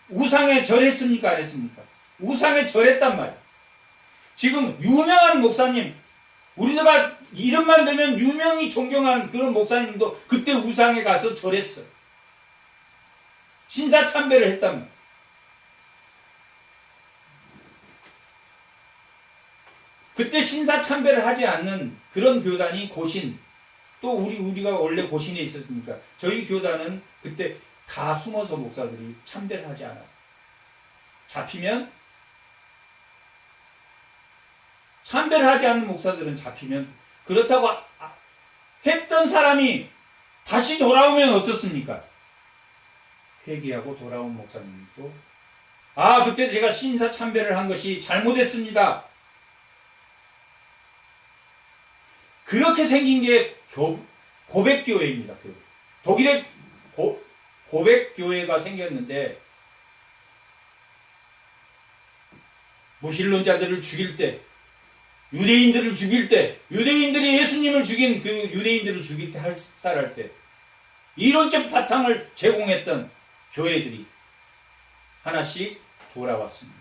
우상에 절했습니까? 안 했습니까? 우상에 절했단 말이야. 지금 유명한 목사님 우리가 이름만 들면 유명히 존경하는 그런 목사님도 그때 우상에 가서 절했어요. 신사참배를 했단 말이야. 그때 신사참배를 하지 않는 그런 교단이 고신, 또 우리가 원래 고신에 있었으니까 저희 교단은 그때 다 숨어서 목사들이 참배를 하지 않았어요. 잡히면 참배를 하지 않는 목사들은 잡히면 그렇다고 했던 사람이 다시 돌아오면 어떻습니까? 회개하고 돌아온 목사님도 그때 제가 신사참배를 한 것이 잘못했습니다. 그렇게 생긴 게 고백교회입니다. 교회. 독일에 고백교회가 생겼는데 무신론자들을 죽일 때, 유대인들을 죽일 때, 유대인들이 예수님을 죽인 그 유대인들을 죽일 때 할살할 때 이론적 바탕을 제공했던 교회들이 하나씩 돌아왔습니다.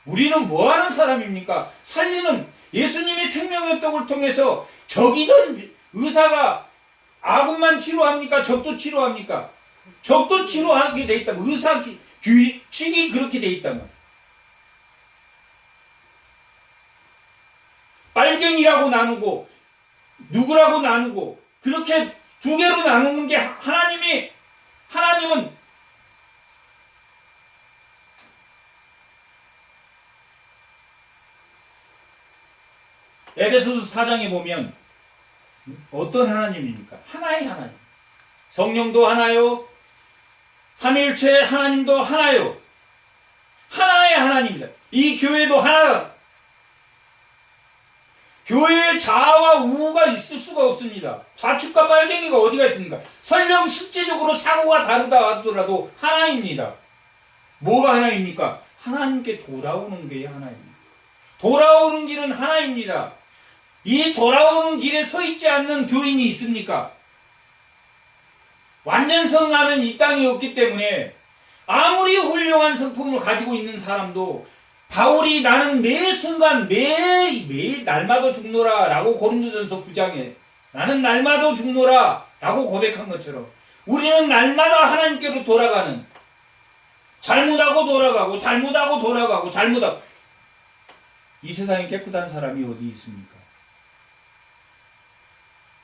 우리는 뭐하는 사람입니까? 살리는 예수님이 생명의 떡을 통해서 적이던 의사가 아군만 치료합니까? 적도 치료합니까? 적도 치료하게 돼 있다면, 의사 규칙이 그렇게 돼 있다면, 빨갱이라고 나누고 누구라고 나누고 그렇게 두 개로 나누는 게 하나님은 에베소서 4장에 보면 어떤 하나님입니까? 하나의 하나님. 성령도 하나요. 삼위일체 하나님도 하나요. 하나의 하나님이다. 이 교회도 하나다. 교회에 자아와 우가 있을 수가 없습니다. 좌측과 빨갱이가 어디가 있습니까? 설령 실제적으로 사고가 다르다 하더라도 하나입니다. 뭐가 하나입니까? 하나님께 돌아오는 게 하나입니다. 돌아오는 길은 하나입니다. 이 돌아오는 길에 서 있지 않는 교인이 있습니까? 완전 성화는 이 땅에 없기 때문에 아무리 훌륭한 성품을 가지고 있는 사람도 바울이 나는 매 순간 매일 날마다 죽노라 라고 고린도전서 9장에 나는 날마다 죽노라 라고 고백한 것처럼 우리는 날마다 하나님께로 돌아가는, 잘못하고 돌아가고 잘못하고 돌아가고 잘못하고, 이 세상에 깨끗한 사람이 어디 있습니까?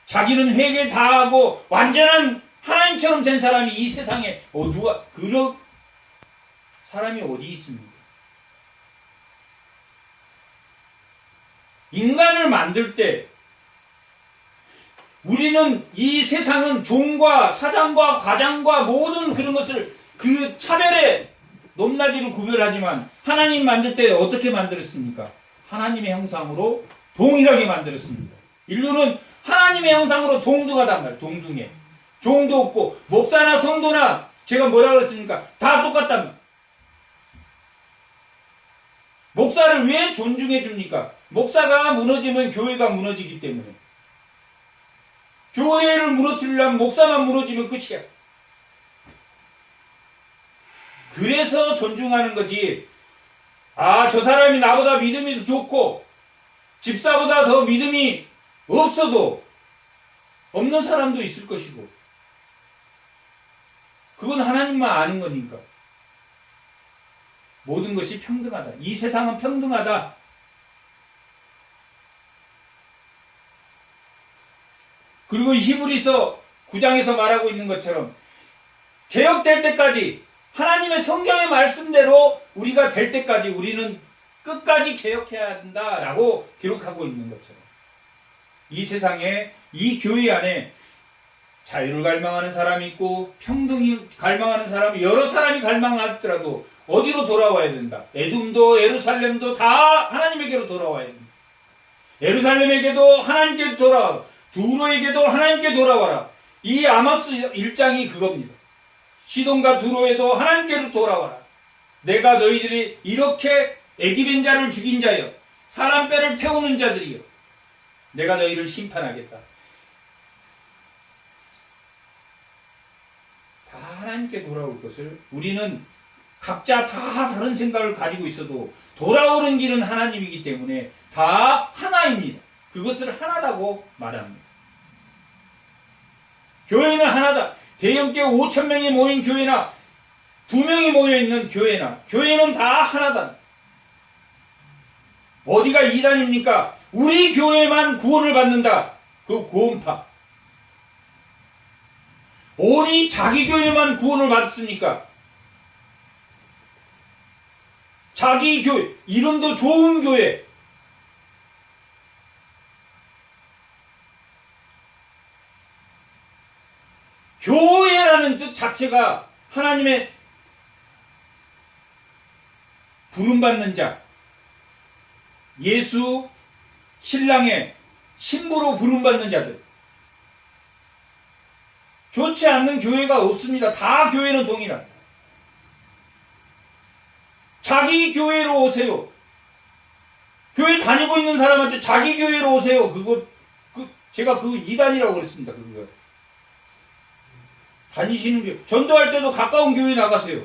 자기는 회개 다 하고 완전한 하나님처럼 된 사람이 이 세상에 그런 사람이 어디 있습니까? 인간을 만들 때 우리는 이 세상은 종과 사장과 과장과 모든 그런 것을 그 차별의 높낮이를 구별하지만 하나님 만들 때 어떻게 만들었습니까? 하나님의 형상으로 동일하게 만들었습니다. 인류는 하나님의 형상으로 동등하단 말이에요. 동등해. 종도 없고 목사나 성도나 제가 뭐라 그랬습니까? 다 똑같답니다. 목사를 왜 존중해 줍니까? 목사가 무너지면 교회가 무너지기 때문에. 교회를 무너뜨리려면 목사만 무너지면 끝이야. 그래서 존중하는 거지. 아, 저 사람이 나보다 믿음이 좋고 집사보다 더 믿음이 없어도 없는 사람도 있을 것이고 그건 하나님만 아는 거니까. 모든 것이 평등하다. 이 세상은 평등하다. 그리고 히브리서 9장에서 말하고 있는 것처럼 개혁될 때까지 하나님의 성경의 말씀대로 우리가 될 때까지 우리는 끝까지 개혁해야 한다라고 기록하고 있는 것처럼 이 세상에 이 교회 안에 자유를 갈망하는 사람이 있고 평등을 갈망하는 사람이 여러 사람이 갈망하더라도 어디로 돌아와야 된다. 에돔도 예루살렘도 다 하나님에게로 돌아와야 된다. 예루살렘에게도 하나님께 돌아와, 두로에게도 하나님께 돌아와라. 이 아모스 1장이 그겁니다. 시돈과 두로에도 하나님께로 돌아와라. 내가 너희들이 이렇게 애기된 자를 죽인 자여 사람 뼈를 태우는 자들이여 내가 너희를 심판하겠다. 다 하나님께 돌아올 것을 우리는 각자 다 다른 생각을 가지고 있어도 돌아오는 길은 하나님이기 때문에 다 하나입니다. 그것을 하나라고 말합니다. 교회는 하나다. 대형교회 5,000명이 모인 교회나 2명이 모여있는 교회나 교회는 다 하나다. 어디가 이단입니까? 우리 교회만 구원을 받는다. 그 구원파. 어디 자기 교회만 구원을 받습니까? 자기 교회, 이름도 좋은 교회. 교회라는 뜻 자체가 하나님의 부름받는 자, 예수 신랑의 신부로 부름받는 자들, 좋지 않는 교회가 없습니다. 다 교회는 동일합니다. 자기 교회로 오세요. 교회 다니고 있는 사람한테 자기 교회로 오세요. 제가 그 이단이라고 그랬습니다. 그거. 다니시는 교회. 전도할 때도 가까운 교회 나가세요.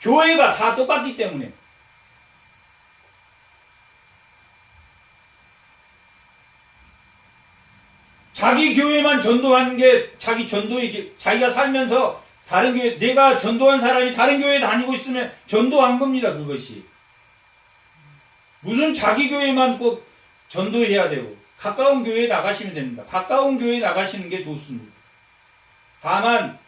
교회가 다 똑같기 때문에. 자기 교회만 전도하는 게 자기 전도의 자기가 살면서 다른 교회 내가 전도한 사람이 다른 교회에 다니고 있으면 전도한 겁니다. 그것이. 무슨 자기 교회만 꼭 전도해야 되고 가까운 교회에 나가시면 됩니다. 가까운 교회에 나가시는 게 좋습니다. 다만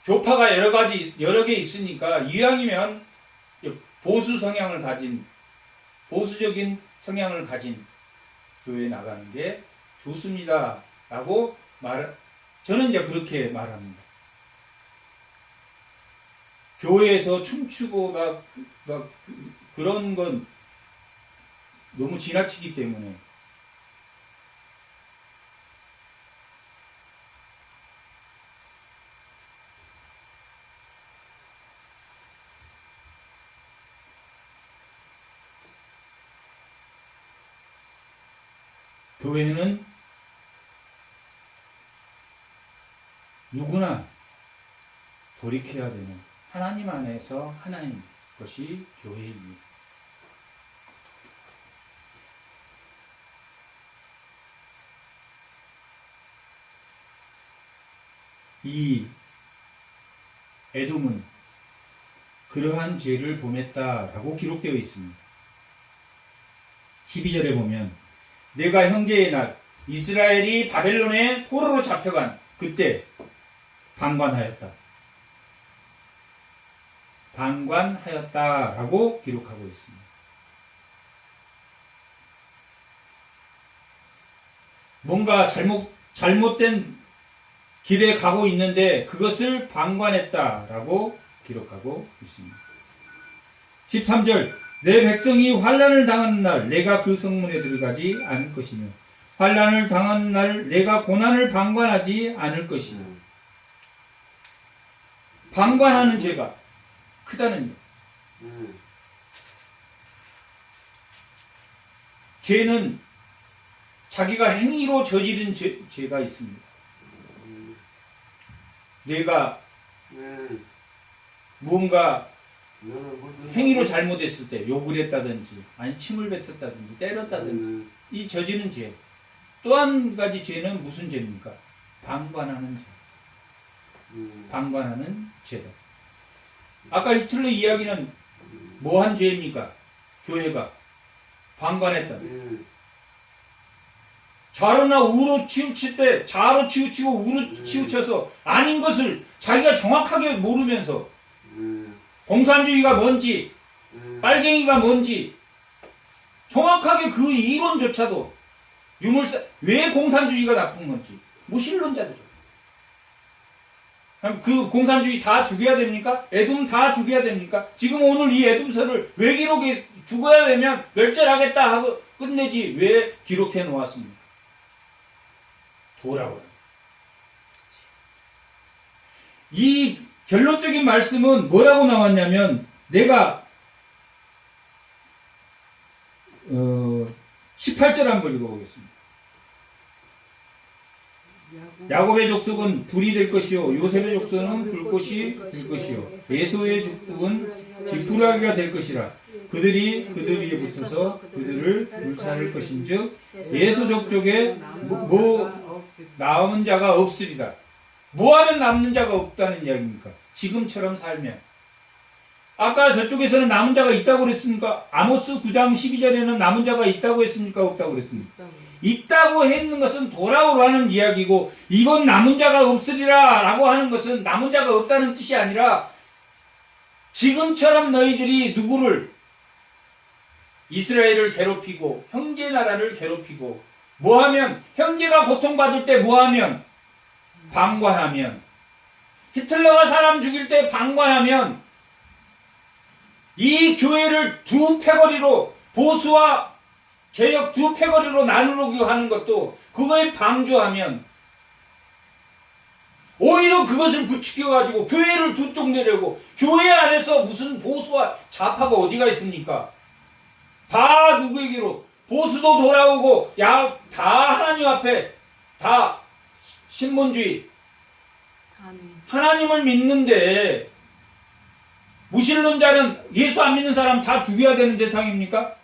교파가 여러 개 있으니까 이왕이면 보수적인 성향을 가진 교회에 나가는 게 좋습니다. 라고 저는 이제 그렇게 말합니다. 교회에서 춤추고 그런 건 너무 지나치기 때문에. 교회는 누구나 돌이켜야 되는 하나님 안에서 하나님 것이 교회입니다. 이 에돔은 그러한 죄를 범했다라고 기록되어 있습니다. 12절에 보면 내가 형제의 날 이스라엘이 바벨론의 포로로 잡혀간 그때 방관하였다라고 기록하고 있습니다. 뭔가 잘못된 길에 가고 있는데 그것을 방관했다라고 기록하고 있습니다. 13절 내 백성이 환난을 당하는 날 내가 그 성문에 들어가지 않을 것이며 환난을 당하는 날 내가 고난을 방관하지 않을 것이며 방관하는 죄가 크다는 죄는 자기가 행위로 저지른 죄가 있습니다. 내가 무언가 행위로 잘못했을 때 욕을 했다든지 아니 침을 뱉었다든지 때렸다든지 이 저지른 죄. 또 한 가지 죄는 무슨 죄입니까? 방관하는 죄. 방관하는 죄다. 아까 히틀러 이야기는 뭐한 죄입니까? 교회가 방관했다. 좌로나 우로 치우칠 때 좌로 치우치고 우로 치우쳐서 아닌 것을 자기가 정확하게 모르면서 공산주의가 뭔지 빨갱이가 뭔지 정확하게 그 이론조차도 왜 공산주의가 나쁜 건지 무신론자들이죠. 그 공산주의 다 죽여야 됩니까? 에돔 다 죽여야 됩니까? 지금 오늘 이 에돔서를 왜 기록해 죽어야 되면 멸절하겠다 하고 끝내지 왜 기록해 놓았습니까? 돌아오라. 이 결론적인 말씀은 뭐라고 나왔냐면 내가 18절 한번 읽어보겠습니다. 야곱의 족속은 불이 될 것이요 요셉의 족속은 불꽃이 될 것이요 에서의 족속은 지푸라기가 될 것이라 그들이 그들 위에 붙어서 그들을 불살을 것인즉 에서 족속에 남은 자가 없으리다. 뭐하면 남는 자가 없다는 이야기입니까? 지금처럼 살면. 아까 저쪽에서는 남은 자가 있다고 그랬습니까? 아모스 9장 12절에는 남은 자가 있다고 했습니까? 없다고 그랬습니까? 있다고 했는 것은 돌아오라는 이야기고 이건 남은 자가 없으리라 라고 하는 것은 남은 자가 없다는 뜻이 아니라 지금처럼 너희들이 누구를 이스라엘을 괴롭히고 형제 나라를 괴롭히고 뭐하면 형제가 고통받을 때 뭐하면 방관하면 히틀러가 사람 죽일 때 방관하면 이 교회를 두 패거리로 보수와 개역 두 패거리로 나누려고 하는 것도 그거에 방조하면 오히려 그것을 부추겨가지고 교회를 두 쪽 내려고 교회 안에서 무슨 보수와 좌파가 어디가 있습니까? 다 누구에게로 보수도 돌아오고 다 하나님 앞에 다 신본주의 하나님을 믿는데 무신론자는 예수 안 믿는 사람 다 죽여야 되는 대상입니까?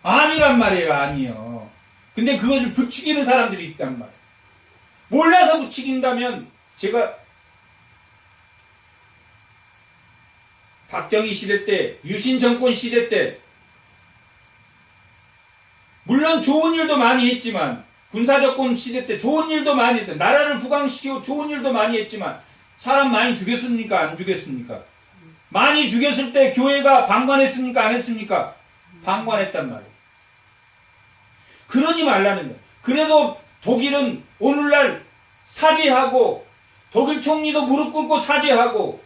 아니란 말이에요. 아니요. 근데 그것을 부추기는 사람들이 있단 말이에요. 몰라서 부추긴다면 제가 박정희 시대 때 유신 정권 시대 때 물론 좋은 일도 많이 했지만 군사정권 시대 때 좋은 일도 많이 했다. 나라를 부강시키고 좋은 일도 많이 했지만 사람 많이 죽였습니까? 안 죽였습니까? 많이 죽였을 때 교회가 방관했습니까? 안 했습니까? 방관했단 말이에요. 그러지 말라는 거예요. 그래도 독일은 오늘날 사죄하고 독일 총리도 무릎 꿇고 사죄하고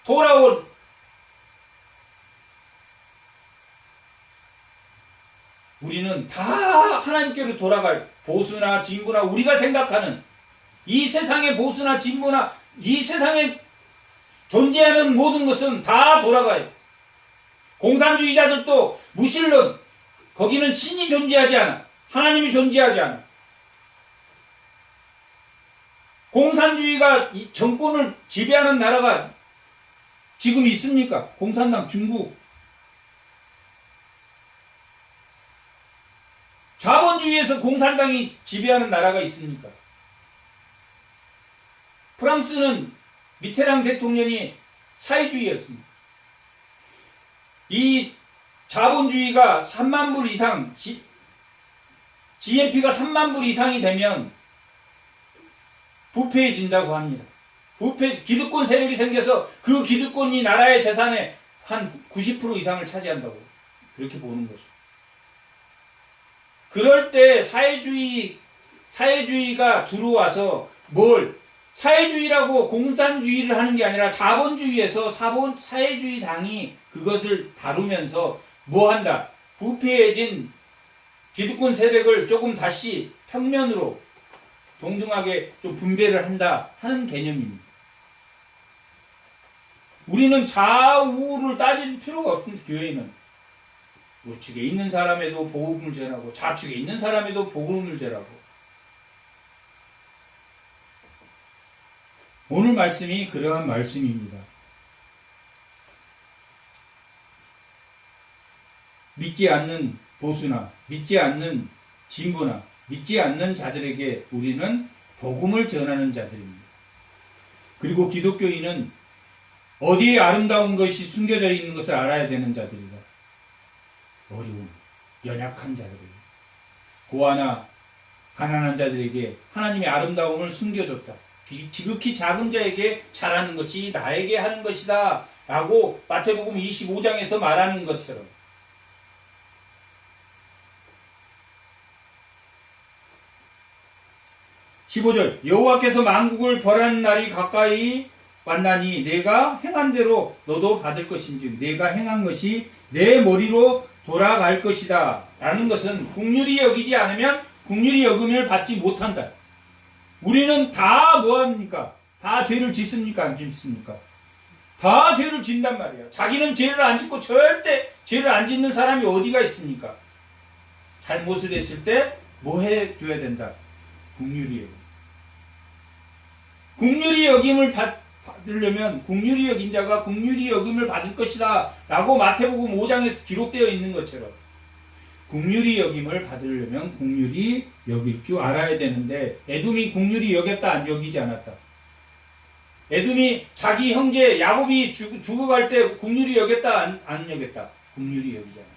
돌아올 우리는 다 하나님께로 돌아갈 보수나 진보나 우리가 생각하는 이 세상의 보수나 진보나 이 세상에 존재하는 모든 것은 다 돌아가요. 공산주의자들도 무신론 거기는 신이 존재하지 않아. 하나님이 존재하지 않아. 공산주의가 이 정권을 지배하는 나라가 지금 있습니까? 공산당 중국. 자본주의에서 공산당이 지배하는 나라가 있습니까? 프랑스는 미테랑 대통령이 사회주의였습니다. 이 자본주의가 3만 불 이상, GNP가 3만 불 이상이 되면 부패해진다고 합니다. 기득권 세력이 생겨서 그 기득권이 나라의 재산의 한 90% 이상을 차지한다고 그렇게 보는 거죠. 그럴 때 사회주의가 들어와서 사회주의라고 공산주의를 하는 게 아니라 자본주의에서 사회주의 당이 그것을 다루면서 뭐 한다? 부패해진 기득권 세력을 조금 다시 평면으로 동등하게 좀 분배를 한다 하는 개념입니다. 우리는 좌우를 따질 필요가 없습니다. 교회는 우측에 있는 사람에도 복음을 전하고 좌측에 있는 사람에도 복음을 전하고 오늘 말씀이 그러한 말씀입니다. 믿지 않는 보수나 믿지 않는 진보나 믿지 않는 자들에게 우리는 복음을 전하는 자들입니다. 그리고 기독교인은 어디에 아름다운 것이 숨겨져 있는 것을 알아야 되는 자들이다. 어려운, 연약한 자들에게, 고아나 가난한 자들에게 하나님의 아름다움을 숨겨줬다. 지극히 작은 자에게 잘하는 것이 나에게 하는 것이다 라고 마태복음 25장에서 말하는 것처럼 15절 여호와께서 만국을 벌하는 날이 가까이 왔나니 내가 행한 대로 너도 받을 것인즉 내가 행한 것이 내 머리로 돌아갈 것이다 라는 것은 긍휼히 여기지 않으면 긍휼히 여김을 받지 못한다. 우리는 다 뭐합니까? 다 죄를 짓습니까? 안 짓습니까? 다 죄를 짓단 말이야. 자기는 죄를 안 짓고 절대 죄를 안 짓는 사람이 어디가 있습니까? 잘못을 했을 때 뭐 해줘야 된다? 긍휼히 여김. 긍휼히 여김을 받으려면 긍휼히 여긴 자가 긍휼히 여김을 받을 것이다 라고 마태복음 5장에서 기록되어 있는 것처럼 긍휼히 여김을 받으려면 긍휼히 여길 줄 알아야 되는데 에돔이 긍휼히 여겼다 안 여기지 않았다. 에돔이 자기 형제 야곱이 죽어갈 때 긍휼히 여겼다 안 여겼다. 긍휼히 여기지 않았다.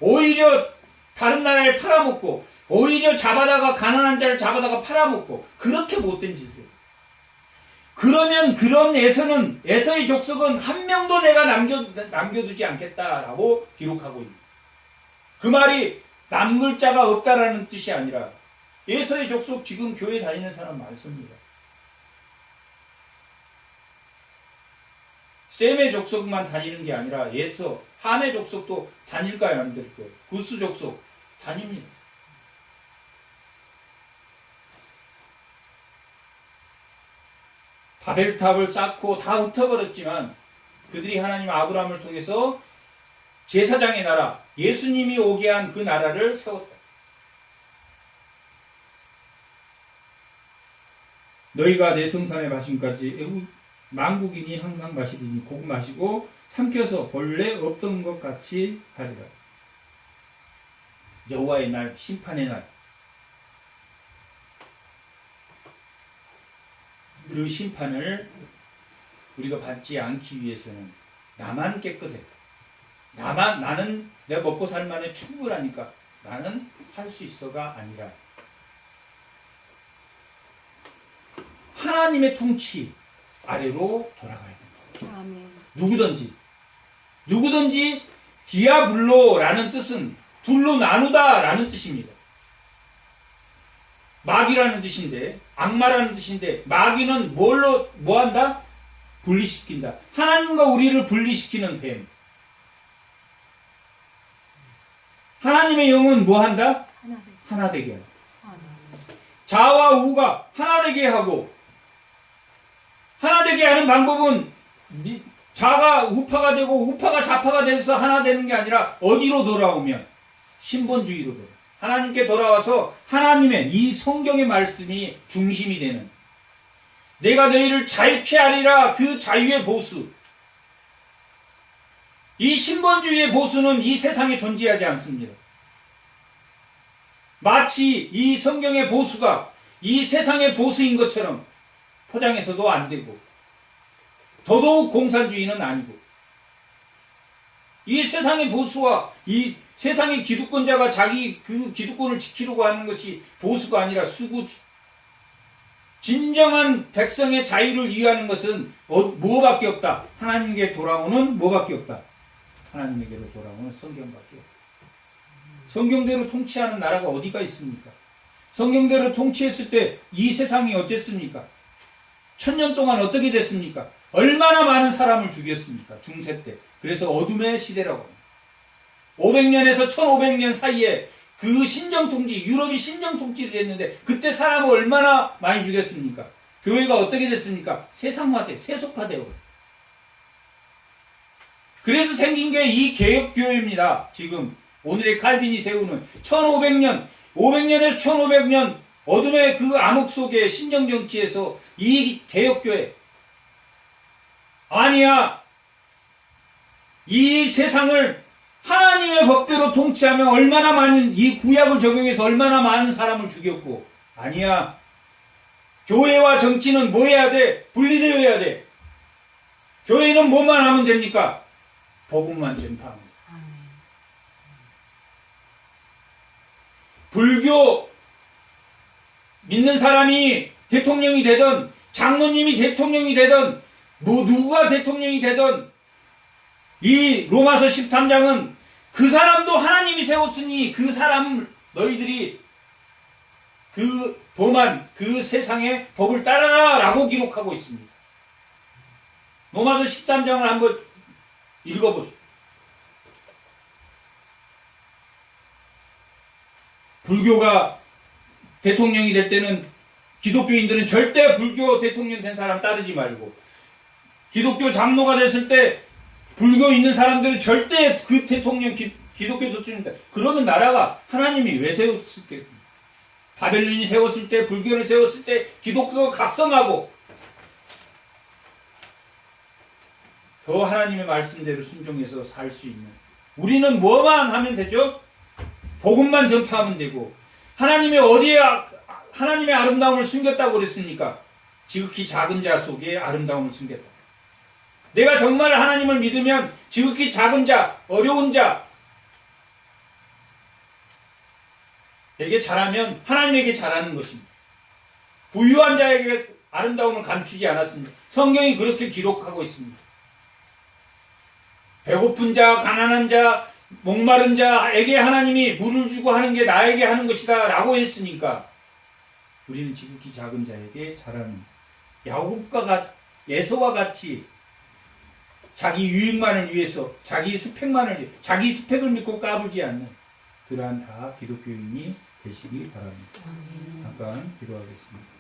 오히려 다른 나라에 팔아먹고 오히려 가난한 자를 잡아다가 팔아먹고 그렇게 못된 짓을 해요. 그러면 그런 에서의 족속은 한 명도 내가 남겨두지 않겠다라고 기록하고 있는 그 말이 남글 자가 없다라는 뜻이 아니라 에서의 족속 지금 교회 다니는 사람 많습니다. 셈의 족속만 다니는 게 아니라 예서 함의 족속도 다닐까요, 안 다닐까요? 구스 족속 다닙니다. 바벨탑을 쌓고 다 흩어버렸지만 그들이 하나님 아브라함을 통해서 제사장의 나라, 예수님이 오게 한 그 나라를 세웠다. 너희가 내 성산에 마신까지 애국 만국인이 항상 마시리니 곧 마시고 삼켜서 본래 없던 것 같이 하리라. 여호와의 날, 심판의 날. 그 심판을 우리가 받지 않기 위해서는 나만 깨끗해. 나는 내가 먹고 살 만에 충분하니까 나는 살 수 있어가 아니라 하나님의 통치 아래로 돌아가야 됩니다. 아멘. 누구든지 디아블로라는 뜻은 둘로 나누다라는 뜻입니다. 마귀라는 뜻인데, 악마라는 뜻인데, 마귀는 뭐한다? 분리시킨다. 하나님과 우리를 분리시키는 뱀. 하나님의 영은 뭐한다? 하나 되게 한다. 자와 우가 하나 되게 하고, 하나 되게 하는 방법은 자가 우파가 되고 우파가 좌파가 돼서 하나 되는 게 아니라 어디로 돌아오면 신본주의로 돌아오면 하나님께 돌아와서 하나님의 이 성경의 말씀이 중심이 되는, 내가 너희를 자유케 하리라, 그 자유의 보수. 이 신본주의의 보수는 이 세상에 존재하지 않습니다. 마치 이 성경의 보수가 이 세상의 보수인 것처럼 포장해서도 안 되고, 더더욱 공산주의는 아니고, 이 세상의 보수와 이 세상의 기득권자가 자기 그 기득권을 지키려고 하는 것이 보수가 아니라 수구. 진정한 백성의 자유를 위하는 것은 뭐밖에 없다? 하나님께 돌아오는 뭐밖에 없다? 하나님에게로 돌아오는 성경밖에 없다. 성경대로 통치하는 나라가 어디가 있습니까? 성경대로 통치했을 때 이 세상이 어땠습니까? 1000년 동안 어떻게 됐습니까? 얼마나 많은 사람을 죽였습니까? 중세 때. 그래서 어둠의 시대라고 합니다. 500년에서 1500년 사이에 그 신정통치, 유럽이 신정통치를 했는데 그때 사람을 얼마나 많이 죽였습니까? 교회가 어떻게 됐습니까? 세상화돼, 세속화되고. 그래서 생긴 게 이 개혁교회입니다. 지금 오늘의 칼빈이 세우는 1500년, 500년에서 1500년 어둠의 그 암흑 속에 신정정치에서 이 개혁교회. 아니야. 이 세상을 하나님의 법대로 통치하며 얼마나 많은, 이 구약을 적용해서 얼마나 많은 사람을 죽였고. 아니야. 교회와 정치는 뭐 해야 돼? 분리되어야 돼. 교회는 뭐만 하면 됩니까? 복음만 전파하면 돼. 불교 믿는 사람이 대통령이 되든, 장로님이 대통령이 되든, 누가 대통령이 되든, 이 로마서 13장은 그 사람도 하나님이 세웠으니 그 사람 너희들이 그 범한 그 세상의 법을 따라라 라고 기록하고 있습니다. 로마서 13장을 한번 읽어보시오. 불교가 대통령이 될 때는 기독교인들은 절대 불교 대통령 된 사람 따르지 말고, 기독교 장로가 됐을 때 불교 있는 사람들은 절대 그 대통령 기독교 대통령이다. 그러면 나라가 하나님이 왜 세웠을까? 바벨론이 세웠을 때, 불교를 세웠을 때 기독교가 각성하고 더 하나님의 말씀대로 순종해서 살 수 있는, 우리는 뭐만 하면 되죠? 복음만 전파하면 되고. 하나님의 어디에 하나님의 아름다움을 숨겼다고 그랬습니까? 지극히 작은 자 속에 아름다움을 숨겼다. 내가 정말 하나님을 믿으면 지극히 작은 자, 어려운 자에게 잘하면 하나님에게 잘하는 것입니다. 부유한 자에게 아름다움을 감추지 않았습니다. 성경이 그렇게 기록하고 있습니다. 배고픈 자, 가난한 자, 목마른 자에게 하나님이 물을 주고 하는 게 나에게 하는 것이다 라고 했으니까 우리는 지극히 작은 자에게 잘하는, 야곱과 에서와 같이 자기 유익만을 위해서 자기 자기 스펙을 믿고 까불지 않는 그러한 다 기독교인이 되시기 바랍니다. 잠깐 기도하겠습니다.